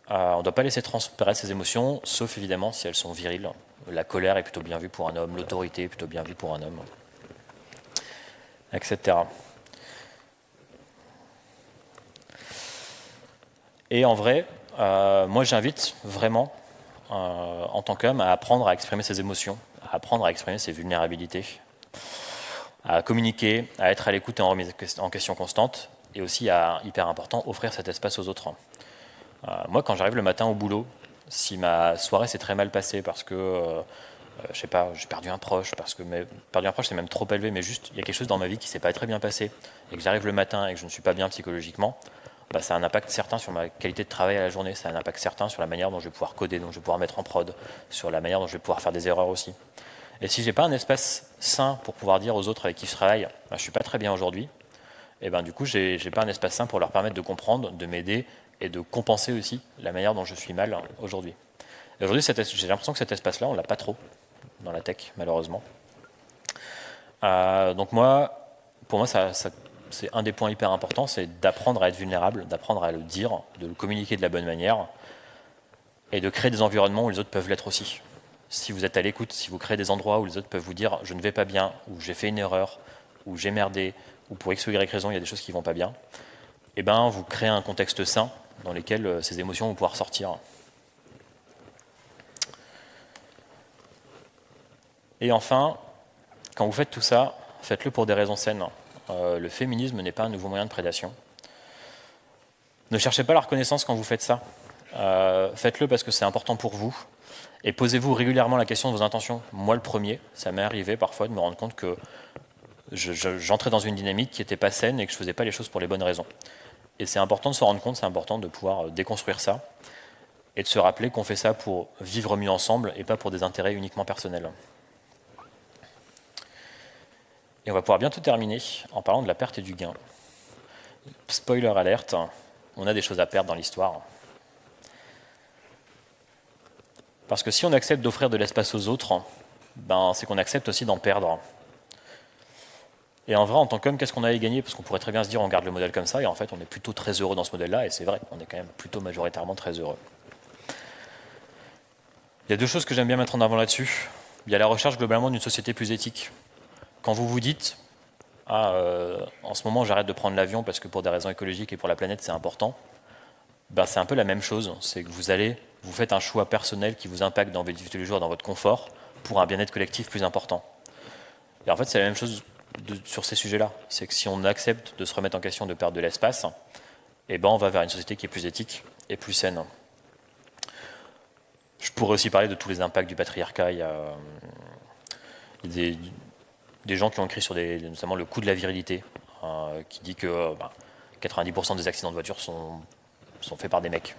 On ne doit pas laisser transparaître ses émotions, sauf évidemment si elles sont viriles. La colère est plutôt bien vue pour un homme, l'autorité est plutôt bien vue pour un homme, etc. Et en vrai, moi j'invite vraiment, en tant qu'homme, à apprendre à exprimer ses émotions, à apprendre à exprimer ses vulnérabilités, à communiquer, à être à l'écoute et en remise en question constante, et aussi, hyper important, offrir cet espace aux autres. Moi, quand j'arrive le matin au boulot, si ma soirée s'est très mal passée parce que, je sais pas, j'ai perdu un proche, perdu un proche c'est même trop élevé, mais juste, il y a quelque chose dans ma vie qui s'est pas très bien passé, et que j'arrive le matin et que je ne suis pas bien psychologiquement, bah, ça a un impact certain sur ma qualité de travail à la journée, ça a un impact certain sur la manière dont je vais pouvoir coder, dont je vais pouvoir mettre en prod, sur la manière dont je vais pouvoir faire des erreurs aussi. Et si j'ai pas un espace sain pour pouvoir dire aux autres avec qui je travaille, bah, je suis pas très bien aujourd'hui, et ben du coup j'ai pas un espace sain pour leur permettre de comprendre, de m'aider et de compenser aussi la manière dont je suis mal aujourd'hui. Aujourd'hui, j'ai l'impression que cet espace-là, on l'a pas trop dans la tech, malheureusement. Donc pour moi, c'est un des points hyper importants, c'est d'apprendre à être vulnérable, d'apprendre à le dire, de le communiquer de la bonne manière, et de créer des environnements où les autres peuvent l'être aussi. Si vous êtes à l'écoute, si vous créez des endroits où les autres peuvent vous dire « je ne vais pas bien » ou « j'ai fait une erreur » ou « j'ai merdé » ou pour X ou Y raison, il y a des choses qui ne vont pas bien, eh ben, vous créez un contexte sain dans lequel ces émotions vont pouvoir sortir. Et enfin, quand vous faites tout ça, faites-le pour des raisons saines. Le féminisme n'est pas un nouveau moyen de prédation. Ne cherchez pas la reconnaissance quand vous faites ça. Faites-le parce que c'est important pour vous. Et posez-vous régulièrement la question de vos intentions. Moi, le premier, ça m'est arrivé parfois de me rendre compte que j'entrais dans une dynamique qui n'était pas saine et que je ne faisais pas les choses pour les bonnes raisons. Et c'est important de se rendre compte, c'est important de pouvoir déconstruire ça et de se rappeler qu'on fait ça pour vivre mieux ensemble et pas pour des intérêts uniquement personnels. Et on va pouvoir bientôt terminer en parlant de la perte et du gain. Spoiler alerte, on a des choses à perdre dans l'histoire. Parce que si on accepte d'offrir de l'espace aux autres, ben, c'est qu'on accepte aussi d'en perdre. Et en vrai, en tant qu'homme, qu'est-ce qu'on a à y gagner? Parce qu'on pourrait très bien se dire, on garde le modèle comme ça, et en fait, on est plutôt très heureux dans ce modèle-là, et c'est vrai, on est quand même plutôt majoritairement très heureux. Il y a deux choses que j'aime bien mettre en avant là-dessus. Il y a la recherche globalement d'une société plus éthique. Quand vous vous dites, en ce moment, j'arrête de prendre l'avion parce que pour des raisons écologiques et pour la planète, c'est important, ben, c'est un peu la même chose. C'est que vous faites un choix personnel qui vous impacte dans votre vie de tous les jours, dans votre confort, pour un bien-être collectif plus important. Et en fait, c'est la même chose sur ces sujets-là. C'est que si on accepte de se remettre en question, de perdre de l'espace, eh ben, on va vers une société qui est plus éthique et plus saine. Je pourrais aussi parler de tous les impacts du patriarcat. Il y a des gens qui ont écrit sur notamment le coût de la virilité, qui dit que 90% des accidents de voiture sont faits par des mecs.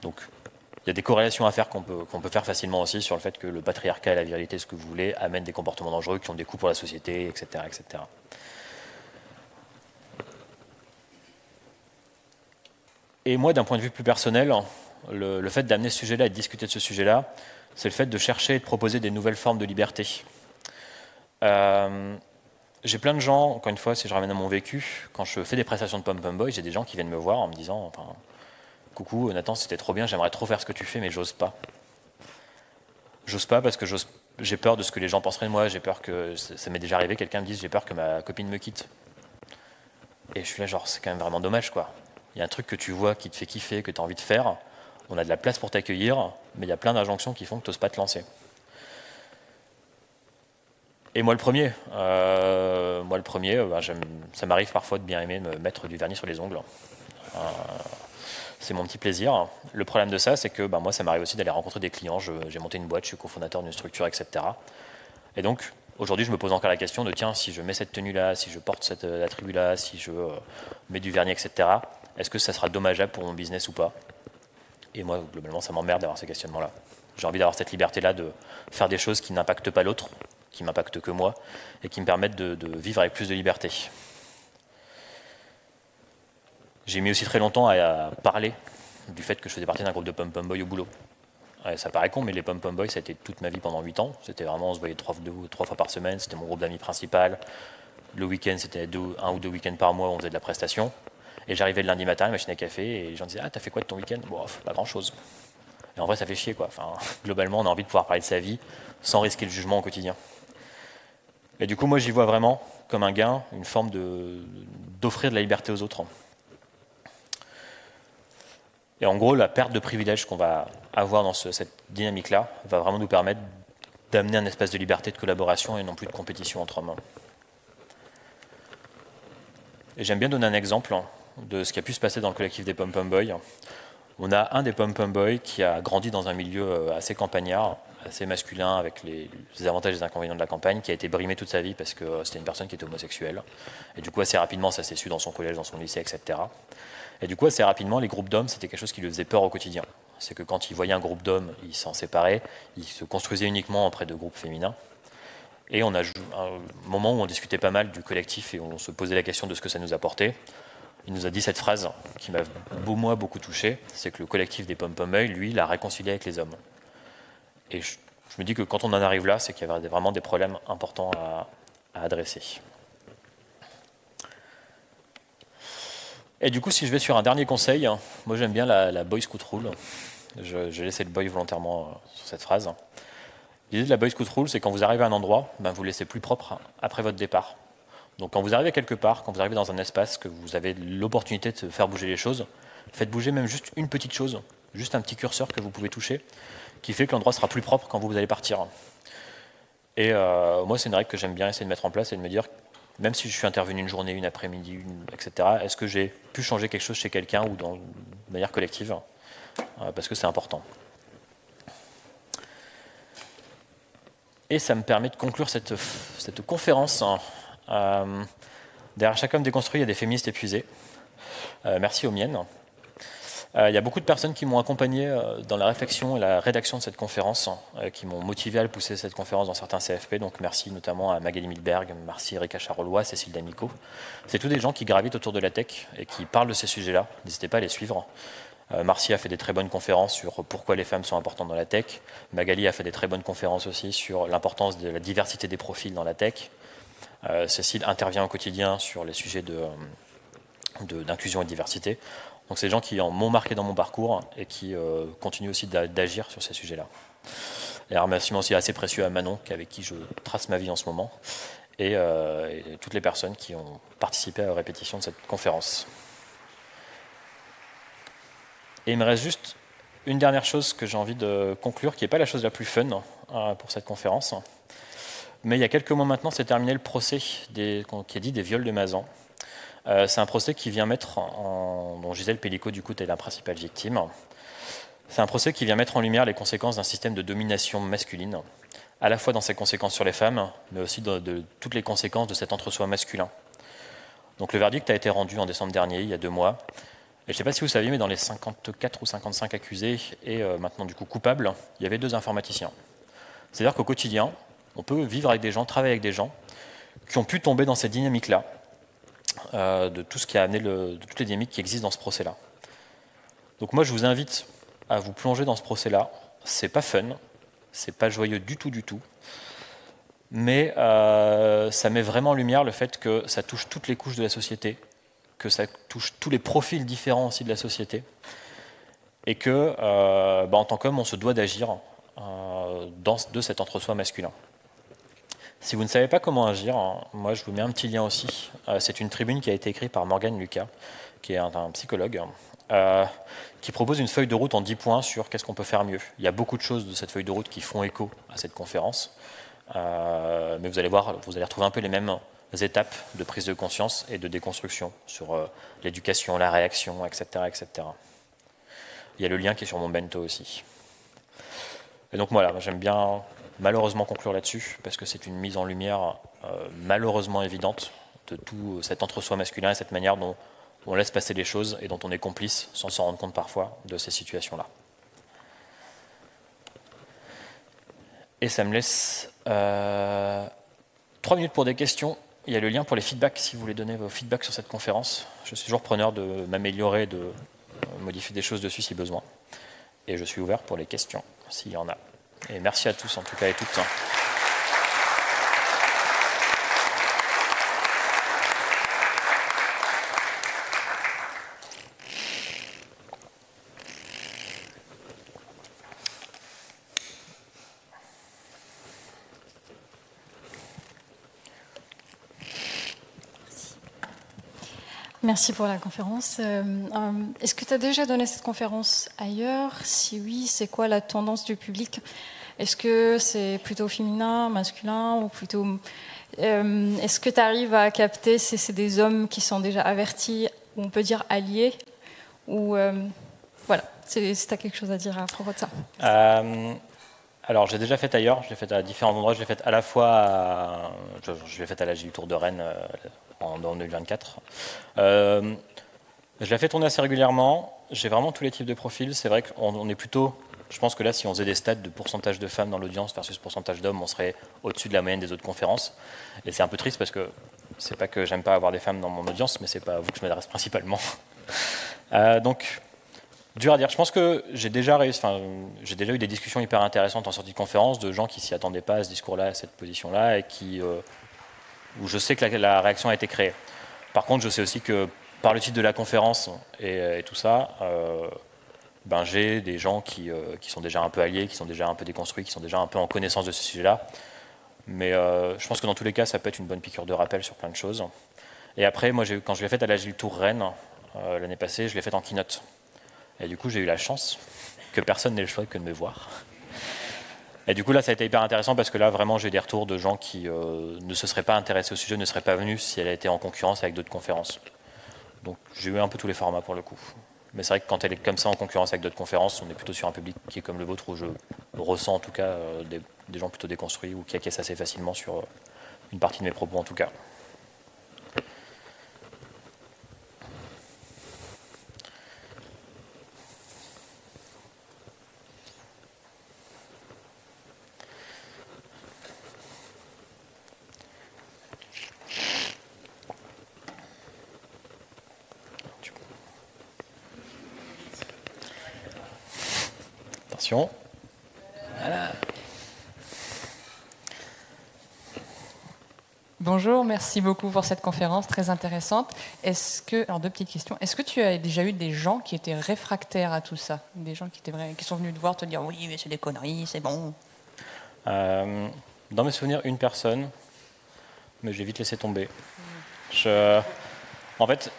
Donc, il y a des corrélations à faire qu'on peut faire facilement aussi sur le fait que le patriarcat et la virilité, ce que vous voulez, amènent des comportements dangereux qui ont des coûts pour la société, etc. etc. Et moi, d'un point de vue plus personnel, le fait d'amener ce sujet-là et de discuter de ce sujet-là, c'est le fait de chercher et de proposer des nouvelles formes de liberté. J'ai plein de gens, encore une fois, si je ramène à mon vécu, quand je fais des prestations de Pom Pom Boy, j'ai des gens qui viennent me voir en me disant enfin, « Coucou Nathan, c'était trop bien, j'aimerais trop faire ce que tu fais, mais j'ose pas. » J'ose pas parce que j'ai peur de ce que les gens penseraient de moi, j'ai peur que, ça m'est déjà arrivé, quelqu'un me dise « J'ai peur que ma copine me quitte. » Et je suis là genre, c'est quand même vraiment dommage quoi. Il y a un truc que tu vois qui te fait kiffer, que tu as envie de faire, on a de la place pour t'accueillir, mais il y a plein d'injonctions qui font que tu n'oses pas te lancer. Et moi le premier, ça m'arrive parfois de bien aimer me mettre du vernis sur les ongles. C'est mon petit plaisir. Le problème de ça, c'est que moi ça m'arrive aussi d'aller rencontrer des clients, j'ai monté une boîte, je suis cofondateur d'une structure, etc. Et donc aujourd'hui je me pose encore la question de tiens, si je mets cette tenue-là, si je porte cette attribut-là, si je mets du vernis, etc., est-ce que ça sera dommageable pour mon business ou pas? Et moi globalement ça m'emmerde d'avoir ces questionnements-là. J'ai envie d'avoir cette liberté-là de faire des choses qui n'impactent pas l'autre, qui m'impactent que moi, et qui me permettent de vivre avec plus de liberté. J'ai mis aussi très longtemps à parler du fait que je faisais partie d'un groupe de Pom Pom Boy au boulot. Ça paraît con, mais les Pom Pom Boy, ça a été toute ma vie pendant 8 ans. C'était vraiment, on se voyait 3 fois par semaine, c'était mon groupe d'amis principal. Le week-end, c'était 1 ou 2 week-ends par mois où on faisait de la prestation. Et j'arrivais le lundi matin à la machine à café, et les gens disaient « Ah, t'as fait quoi de ton week-end » Bon, pas grand-chose. Et en vrai, ça fait chier, quoi. Enfin, globalement, on a envie de pouvoir parler de sa vie sans risquer le jugement au quotidien. Et du coup, moi, j'y vois vraiment comme un gain, une forme d'offrir de la liberté aux autres. Et en gros, la perte de privilèges qu'on va avoir dans cette dynamique-là va vraiment nous permettre d'amener un espace de liberté, de collaboration et non plus de compétition entre hommes. Et j'aime bien donner un exemple de ce qui a pu se passer dans le collectif des Pom Pom Boys. On a un des Pom Pom Boys qui a grandi dans un milieu assez campagnard, assez masculin, avec les avantages et les inconvénients de la campagne, qui a été brimé toute sa vie parce que c'était une personne qui était homosexuelle. Et du coup, assez rapidement, ça s'est su dans son collège, dans son lycée, etc. Et du coup, assez rapidement, les groupes d'hommes, c'était quelque chose qui lui faisait peur au quotidien. C'est que quand il voyait un groupe d'hommes, il s'en séparait, il se construisait uniquement auprès de groupes féminins. Et on a un moment où on discutait pas mal du collectif et on se posait la question de ce que ça nous apportait. Il nous a dit cette phrase qui m'a beaucoup touché, c'est que le collectif des Pom Pom Boy, lui, l'a réconcilié avec les hommes. Et je me dis que quand on en arrive là, c'est qu'il y avait vraiment des problèmes importants à adresser. Et du coup, si je vais sur un dernier conseil, moi j'aime bien la Boy Scout Rule. J'ai laissé le boy volontairement sur cette phrase. L'idée de la Boy Scout Rule, c'est quand vous arrivez à un endroit, vous laissez plus propre après votre départ. Donc quand vous arrivez quelque part, quand vous arrivez dans un espace, que vous avez l'opportunité de faire bouger les choses, faites bouger même juste une petite chose, juste un petit curseur que vous pouvez toucher, qui fait que l'endroit sera plus propre quand vous allez partir. Et moi, c'est une règle que j'aime bien essayer de mettre en place et de me dire, même si je suis intervenu une journée, une après-midi, etc., est-ce que j'ai pu changer quelque chose chez quelqu'un ou de manière collective, parce que c'est important. Et ça me permet de conclure cette conférence. Derrière chaque homme déconstruit, il y a des féministes épuisés. Merci aux miennes. Il y a beaucoup de personnes qui m'ont accompagné dans la réflexion et la rédaction de cette conférence, qui m'ont motivé à le pousser cette conférence dans certains CFP. Donc merci notamment à Magali Milberg, merci Erika Charolois, Cécile D'Amico. C'est tous des gens qui gravitent autour de la tech et qui parlent de ces sujets-là. N'hésitez pas à les suivre. Marcy a fait des très bonnes conférences sur pourquoi les femmes sont importantes dans la tech. Magali a fait des très bonnes conférences aussi sur l'importance de la diversité des profils dans la tech. Cécile intervient au quotidien sur les sujets d'inclusion et de diversité. Donc c'est des gens qui m'ont marqué dans mon parcours et qui continuent aussi d'agir sur ces sujets-là. Et un remerciement aussi assez précieux à Manon, avec qui je trace ma vie en ce moment, et toutes les personnes qui ont participé à la répétition de cette conférence. Et il me reste juste une dernière chose que j'ai envie de conclure, qui n'est pas la chose la plus fun pour cette conférence. Mais il y a quelques mois maintenant, s'est terminé le procès qui est dit des viols de Mazan. C'est un procès qui vient mettre dont Gisèle Pellicot, du coup, est la principale victime. C'est un procès qui vient mettre en lumière les conséquences d'un système de domination masculine, à la fois dans ses conséquences sur les femmes, mais aussi de toutes les conséquences de cet entre-soi masculin. Donc le verdict a été rendu en décembre dernier, il y a 2 mois. Et je ne sais pas si vous saviez, mais dans les 54 ou 55 accusés et maintenant du coup coupables, il y avait 2 informaticiens. C'est-à-dire qu'au quotidien, on peut vivre avec des gens, travailler avec des gens qui ont pu tomber dans cette dynamique-là, de tout ce qui a amené de toutes les dynamiques qui existent dans ce procès-là. Donc moi, je vous invite à vous plonger dans ce procès-là. C'est pas fun, c'est pas joyeux du tout, mais ça met vraiment en lumière le fait que ça touche toutes les couches de la société, que ça touche tous les profils différents aussi de la société, et que, en tant qu'homme, on se doit d'agir de cet entre-soi masculin. Si vous ne savez pas comment agir, moi je vous mets un petit lien aussi. C'est une tribune qui a été écrite par Morgan Lucas, qui est un psychologue, qui propose une feuille de route en 10 points sur qu'est-ce qu'on peut faire mieux. Il y a beaucoup de choses de cette feuille de route qui font écho à cette conférence, mais vous allez voir, vous allez retrouver un peu les mêmes étapes de prise de conscience et de déconstruction sur l'éducation, la réaction, etc., etc. Il y a le lien qui est sur mon bento aussi. Et donc voilà, j'aime bien malheureusement conclure là-dessus, parce que c'est une mise en lumière malheureusement évidente de tout cet entre-soi masculin et cette manière dont on laisse passer les choses et dont on est complice, sans s'en rendre compte parfois, de ces situations-là. Et ça me laisse 3 minutes pour des questions. Il y a le lien pour les feedbacks, si vous voulez donner vos feedbacks sur cette conférence. Je suis toujours preneur de m'améliorer, de modifier des choses dessus si besoin. Et je suis ouvert pour les questions, s'il y en a. Et merci à tous, en tout cas, et toutes. Merci pour la conférence. Est-ce que tu as déjà donné cette conférence ailleurs? Si oui, c'est quoi la tendance du public? Est-ce que c'est plutôt féminin, masculin ou plutôt... est-ce que tu arrives à capter si c'est des hommes qui sont déjà avertis, ou on peut dire alliés? Ou voilà, si tu as quelque chose à dire à propos de ça. Alors, j'ai déjà fait ailleurs, je l'ai fait à différents endroits. Je l'ai fait à la fois je l'ai fait à la Gilles Tour de Rennes en 2024. Je l'ai fait tourner assez régulièrement. J'ai vraiment tous les types de profils. C'est vrai qu'on est plutôt... Je pense que là, si on faisait des stats de pourcentage de femmes dans l'audience versus pourcentage d'hommes, on serait au-dessus de la moyenne des autres conférences. Et c'est un peu triste parce que c'est pas que j'aime pas avoir des femmes dans mon audience, mais c'est pas à vous que je m'adresse principalement. Donc, dur à dire. Je pense que j'ai déjà eu des discussions hyper intéressantes en sortie de conférence de gens qui s'y attendaient pas à ce discours-là, à cette position-là, et où je sais que la réaction a été créée. Par contre, je sais aussi que par le titre de la conférence et tout ça, j'ai des gens qui sont déjà un peu alliés, qui sont déjà un peu déconstruits, qui sont déjà un peu en connaissance de ce sujet-là. Mais je pense que dans tous les cas, ça peut être une bonne piqûre de rappel sur plein de choses. Et après, moi, quand je l'ai faite à la Gilles Tour Rennes, l'année passée, je l'ai faite en keynote. Et du coup, j'ai eu la chance que personne n'ait le choix que de me voir. Et du coup, là, ça a été hyper intéressant parce que là, vraiment, j'ai des retours de gens qui ne se seraient pas intéressés au sujet, ne seraient pas venus si elle a été en concurrence avec d'autres conférences. Donc, j'ai eu un peu tous les formats pour le coup. Mais c'est vrai que quand elle est comme ça en concurrence avec d'autres conférences, on est plutôt sur un public qui est comme le vôtre, où je ressens en tout cas des gens plutôt déconstruits ou qui acquiescent assez facilement sur une partie de mes propos en tout cas. Attention. Voilà. Bonjour, merci beaucoup pour cette conférence très intéressante. Alors 2 petites questions. Est-ce que tu as déjà eu des gens qui étaient réfractaires à tout ça? Des gens qui sont venus te voir te dire oui, mais c'est des conneries, c'est bon? Dans mes souvenirs, une personne, mais j'ai vite laissé tomber. En fait,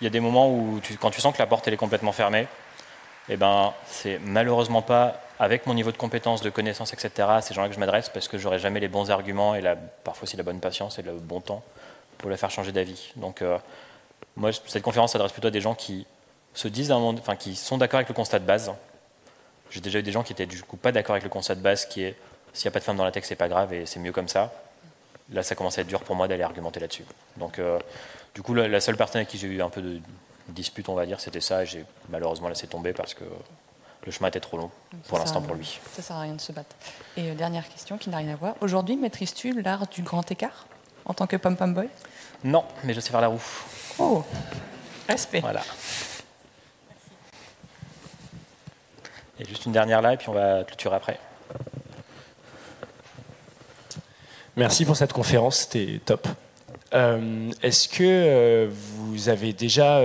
il y a des moments où quand tu sens que la porte elle est complètement fermée, c'est malheureusement pas avec mon niveau de compétence, de connaissance, etc., à ces gens-là que je m'adresse, parce que j'aurai jamais les bons arguments et parfois aussi la bonne patience et le bon temps pour la faire changer d'avis. Donc, moi, cette conférence s'adresse plutôt à des gens qui se disent, qui sont d'accord avec le constat de base. J'ai déjà eu des gens qui étaient du coup pas d'accord avec le constat de base, qui est s'il n'y a pas de femme dans la tech, c'est pas grave et c'est mieux comme ça. Là, ça commence à être dur pour moi d'aller argumenter là-dessus. Donc, du coup, la seule personne avec qui j'ai eu un peu dispute, on va dire, c'était ça, et j'ai malheureusement laissé tomber parce que le chemin était trop long pour l'instant pour lui. Ça sert à rien de se battre. Et dernière question qui n'a rien à voir. Aujourd'hui, maîtrises-tu l'art du grand écart en tant que pom-pom boy? Non, mais je sais faire la roue. Oh, respect. Voilà. Et juste une dernière là, et puis on va clôturer après. Merci pour cette conférence, c'était top. Est-ce que vous avez déjà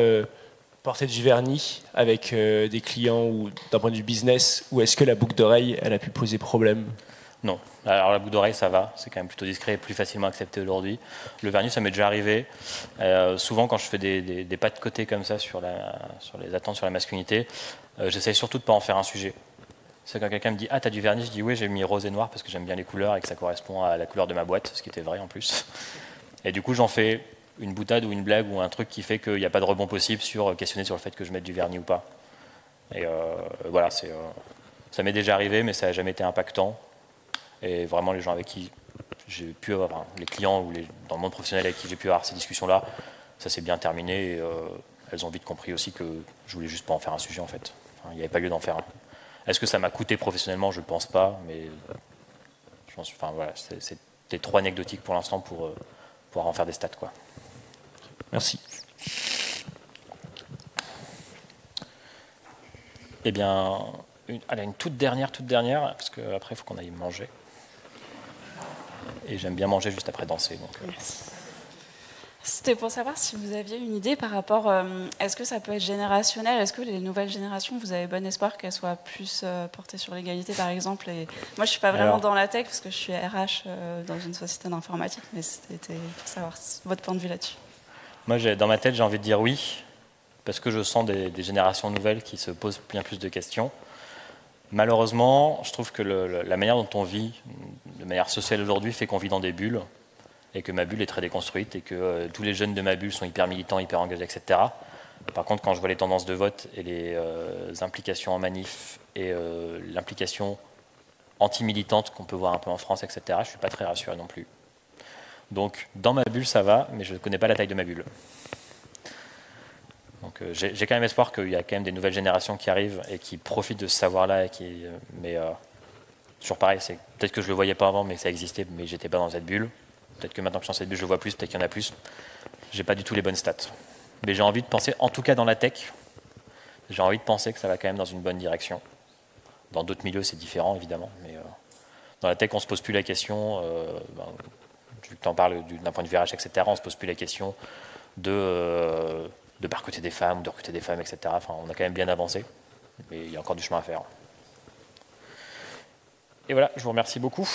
porté du vernis avec des clients ou d'un point de vue business, ou est-ce que la boucle d'oreille, elle a pu poser problème? Non. Alors la boucle d'oreille, ça va. C'est quand même plutôt discret et plus facilement accepté aujourd'hui. Le vernis, ça m'est déjà arrivé. Souvent, quand je fais des pas de côté comme ça sur les attentes sur la masculinité, j'essaye surtout de ne pas en faire un sujet. C'est quand quelqu'un me dit « Ah, t'as du vernis ?» Je dis « Oui, j'ai mis rose et noir parce que j'aime bien les couleurs et que ça correspond à la couleur de ma boîte », ce qui était vrai en plus. Et du coup, j'en fais une boutade ou une blague ou un truc qui fait qu'il n'y a pas de rebond possible sur questionner sur le fait que je mette du vernis ou pas. Et voilà, ça m'est déjà arrivé, mais ça n'a jamais été impactant. Et vraiment, les gens avec qui j'ai pu avoir, enfin, les clients ou dans le monde professionnel avec qui j'ai pu avoir ces discussions-là, ça s'est bien terminé. Et, elles ont vite compris aussi que je voulais juste pas en faire un sujet en fait. Enfin, il n'y avait pas lieu d'en faire un. Est-ce que ça m'a coûté professionnellement? Je ne pense pas, mais je pense, enfin, voilà, c'était trop anecdotique pour l'instant pour pouvoir en faire des stats, quoi. Merci. Eh bien, une toute dernière, parce qu'après, il faut qu'on aille manger. Et j'aime bien manger juste après danser. Donc, Merci. C'était pour savoir si vous aviez une idée par rapport, est-ce que ça peut être générationnel? Est-ce que les nouvelles générations, vous avez bon espoir qu'elles soient plus portées sur l'égalité, par exemple? Et moi, je ne suis pas vraiment dans la tech, parce que je suis RH dans une société d'informatique, mais c'était pour savoir votre point de vue là-dessus. Moi, dans ma tête, j'ai envie de dire oui, parce que je sens des générations nouvelles qui se posent bien plus de questions. Malheureusement, je trouve que la manière dont on vit, de manière sociale aujourd'hui, fait qu'on vit dans des bulles, et que ma bulle est très déconstruite, et que tous les jeunes de ma bulle sont hyper militants, hyper engagés, etc. Par contre, quand je vois les tendances de vote et les implications en manif, et l'implication anti-militante qu'on peut voir un peu en France, etc., je ne suis pas très rassuré non plus. Donc, dans ma bulle, ça va, mais je ne connais pas la taille de ma bulle. Donc, j'ai quand même espoir qu'il y a quand même des nouvelles générations qui arrivent et qui profitent de ce savoir-là. Mais toujours pareil, peut-être que je ne le voyais pas avant, mais ça existait, mais j'étais pas dans cette bulle. Peut-être que maintenant que je suis dans cette bulle, je le vois plus, peut-être qu'il y en a plus. J'ai pas du tout les bonnes stats. Mais j'ai envie de penser, en tout cas dans la tech, j'ai envie de penser que ça va quand même dans une bonne direction. Dans d'autres milieux, c'est différent, évidemment. Mais dans la tech, on ne se pose plus la question, vu que tu en parles d'un point de vue RH, etc., on ne se pose plus la question de pas recruter des femmes, de recruter des femmes, etc. Enfin, on a quand même bien avancé, mais il y a encore du chemin à faire. Et voilà, je vous remercie beaucoup.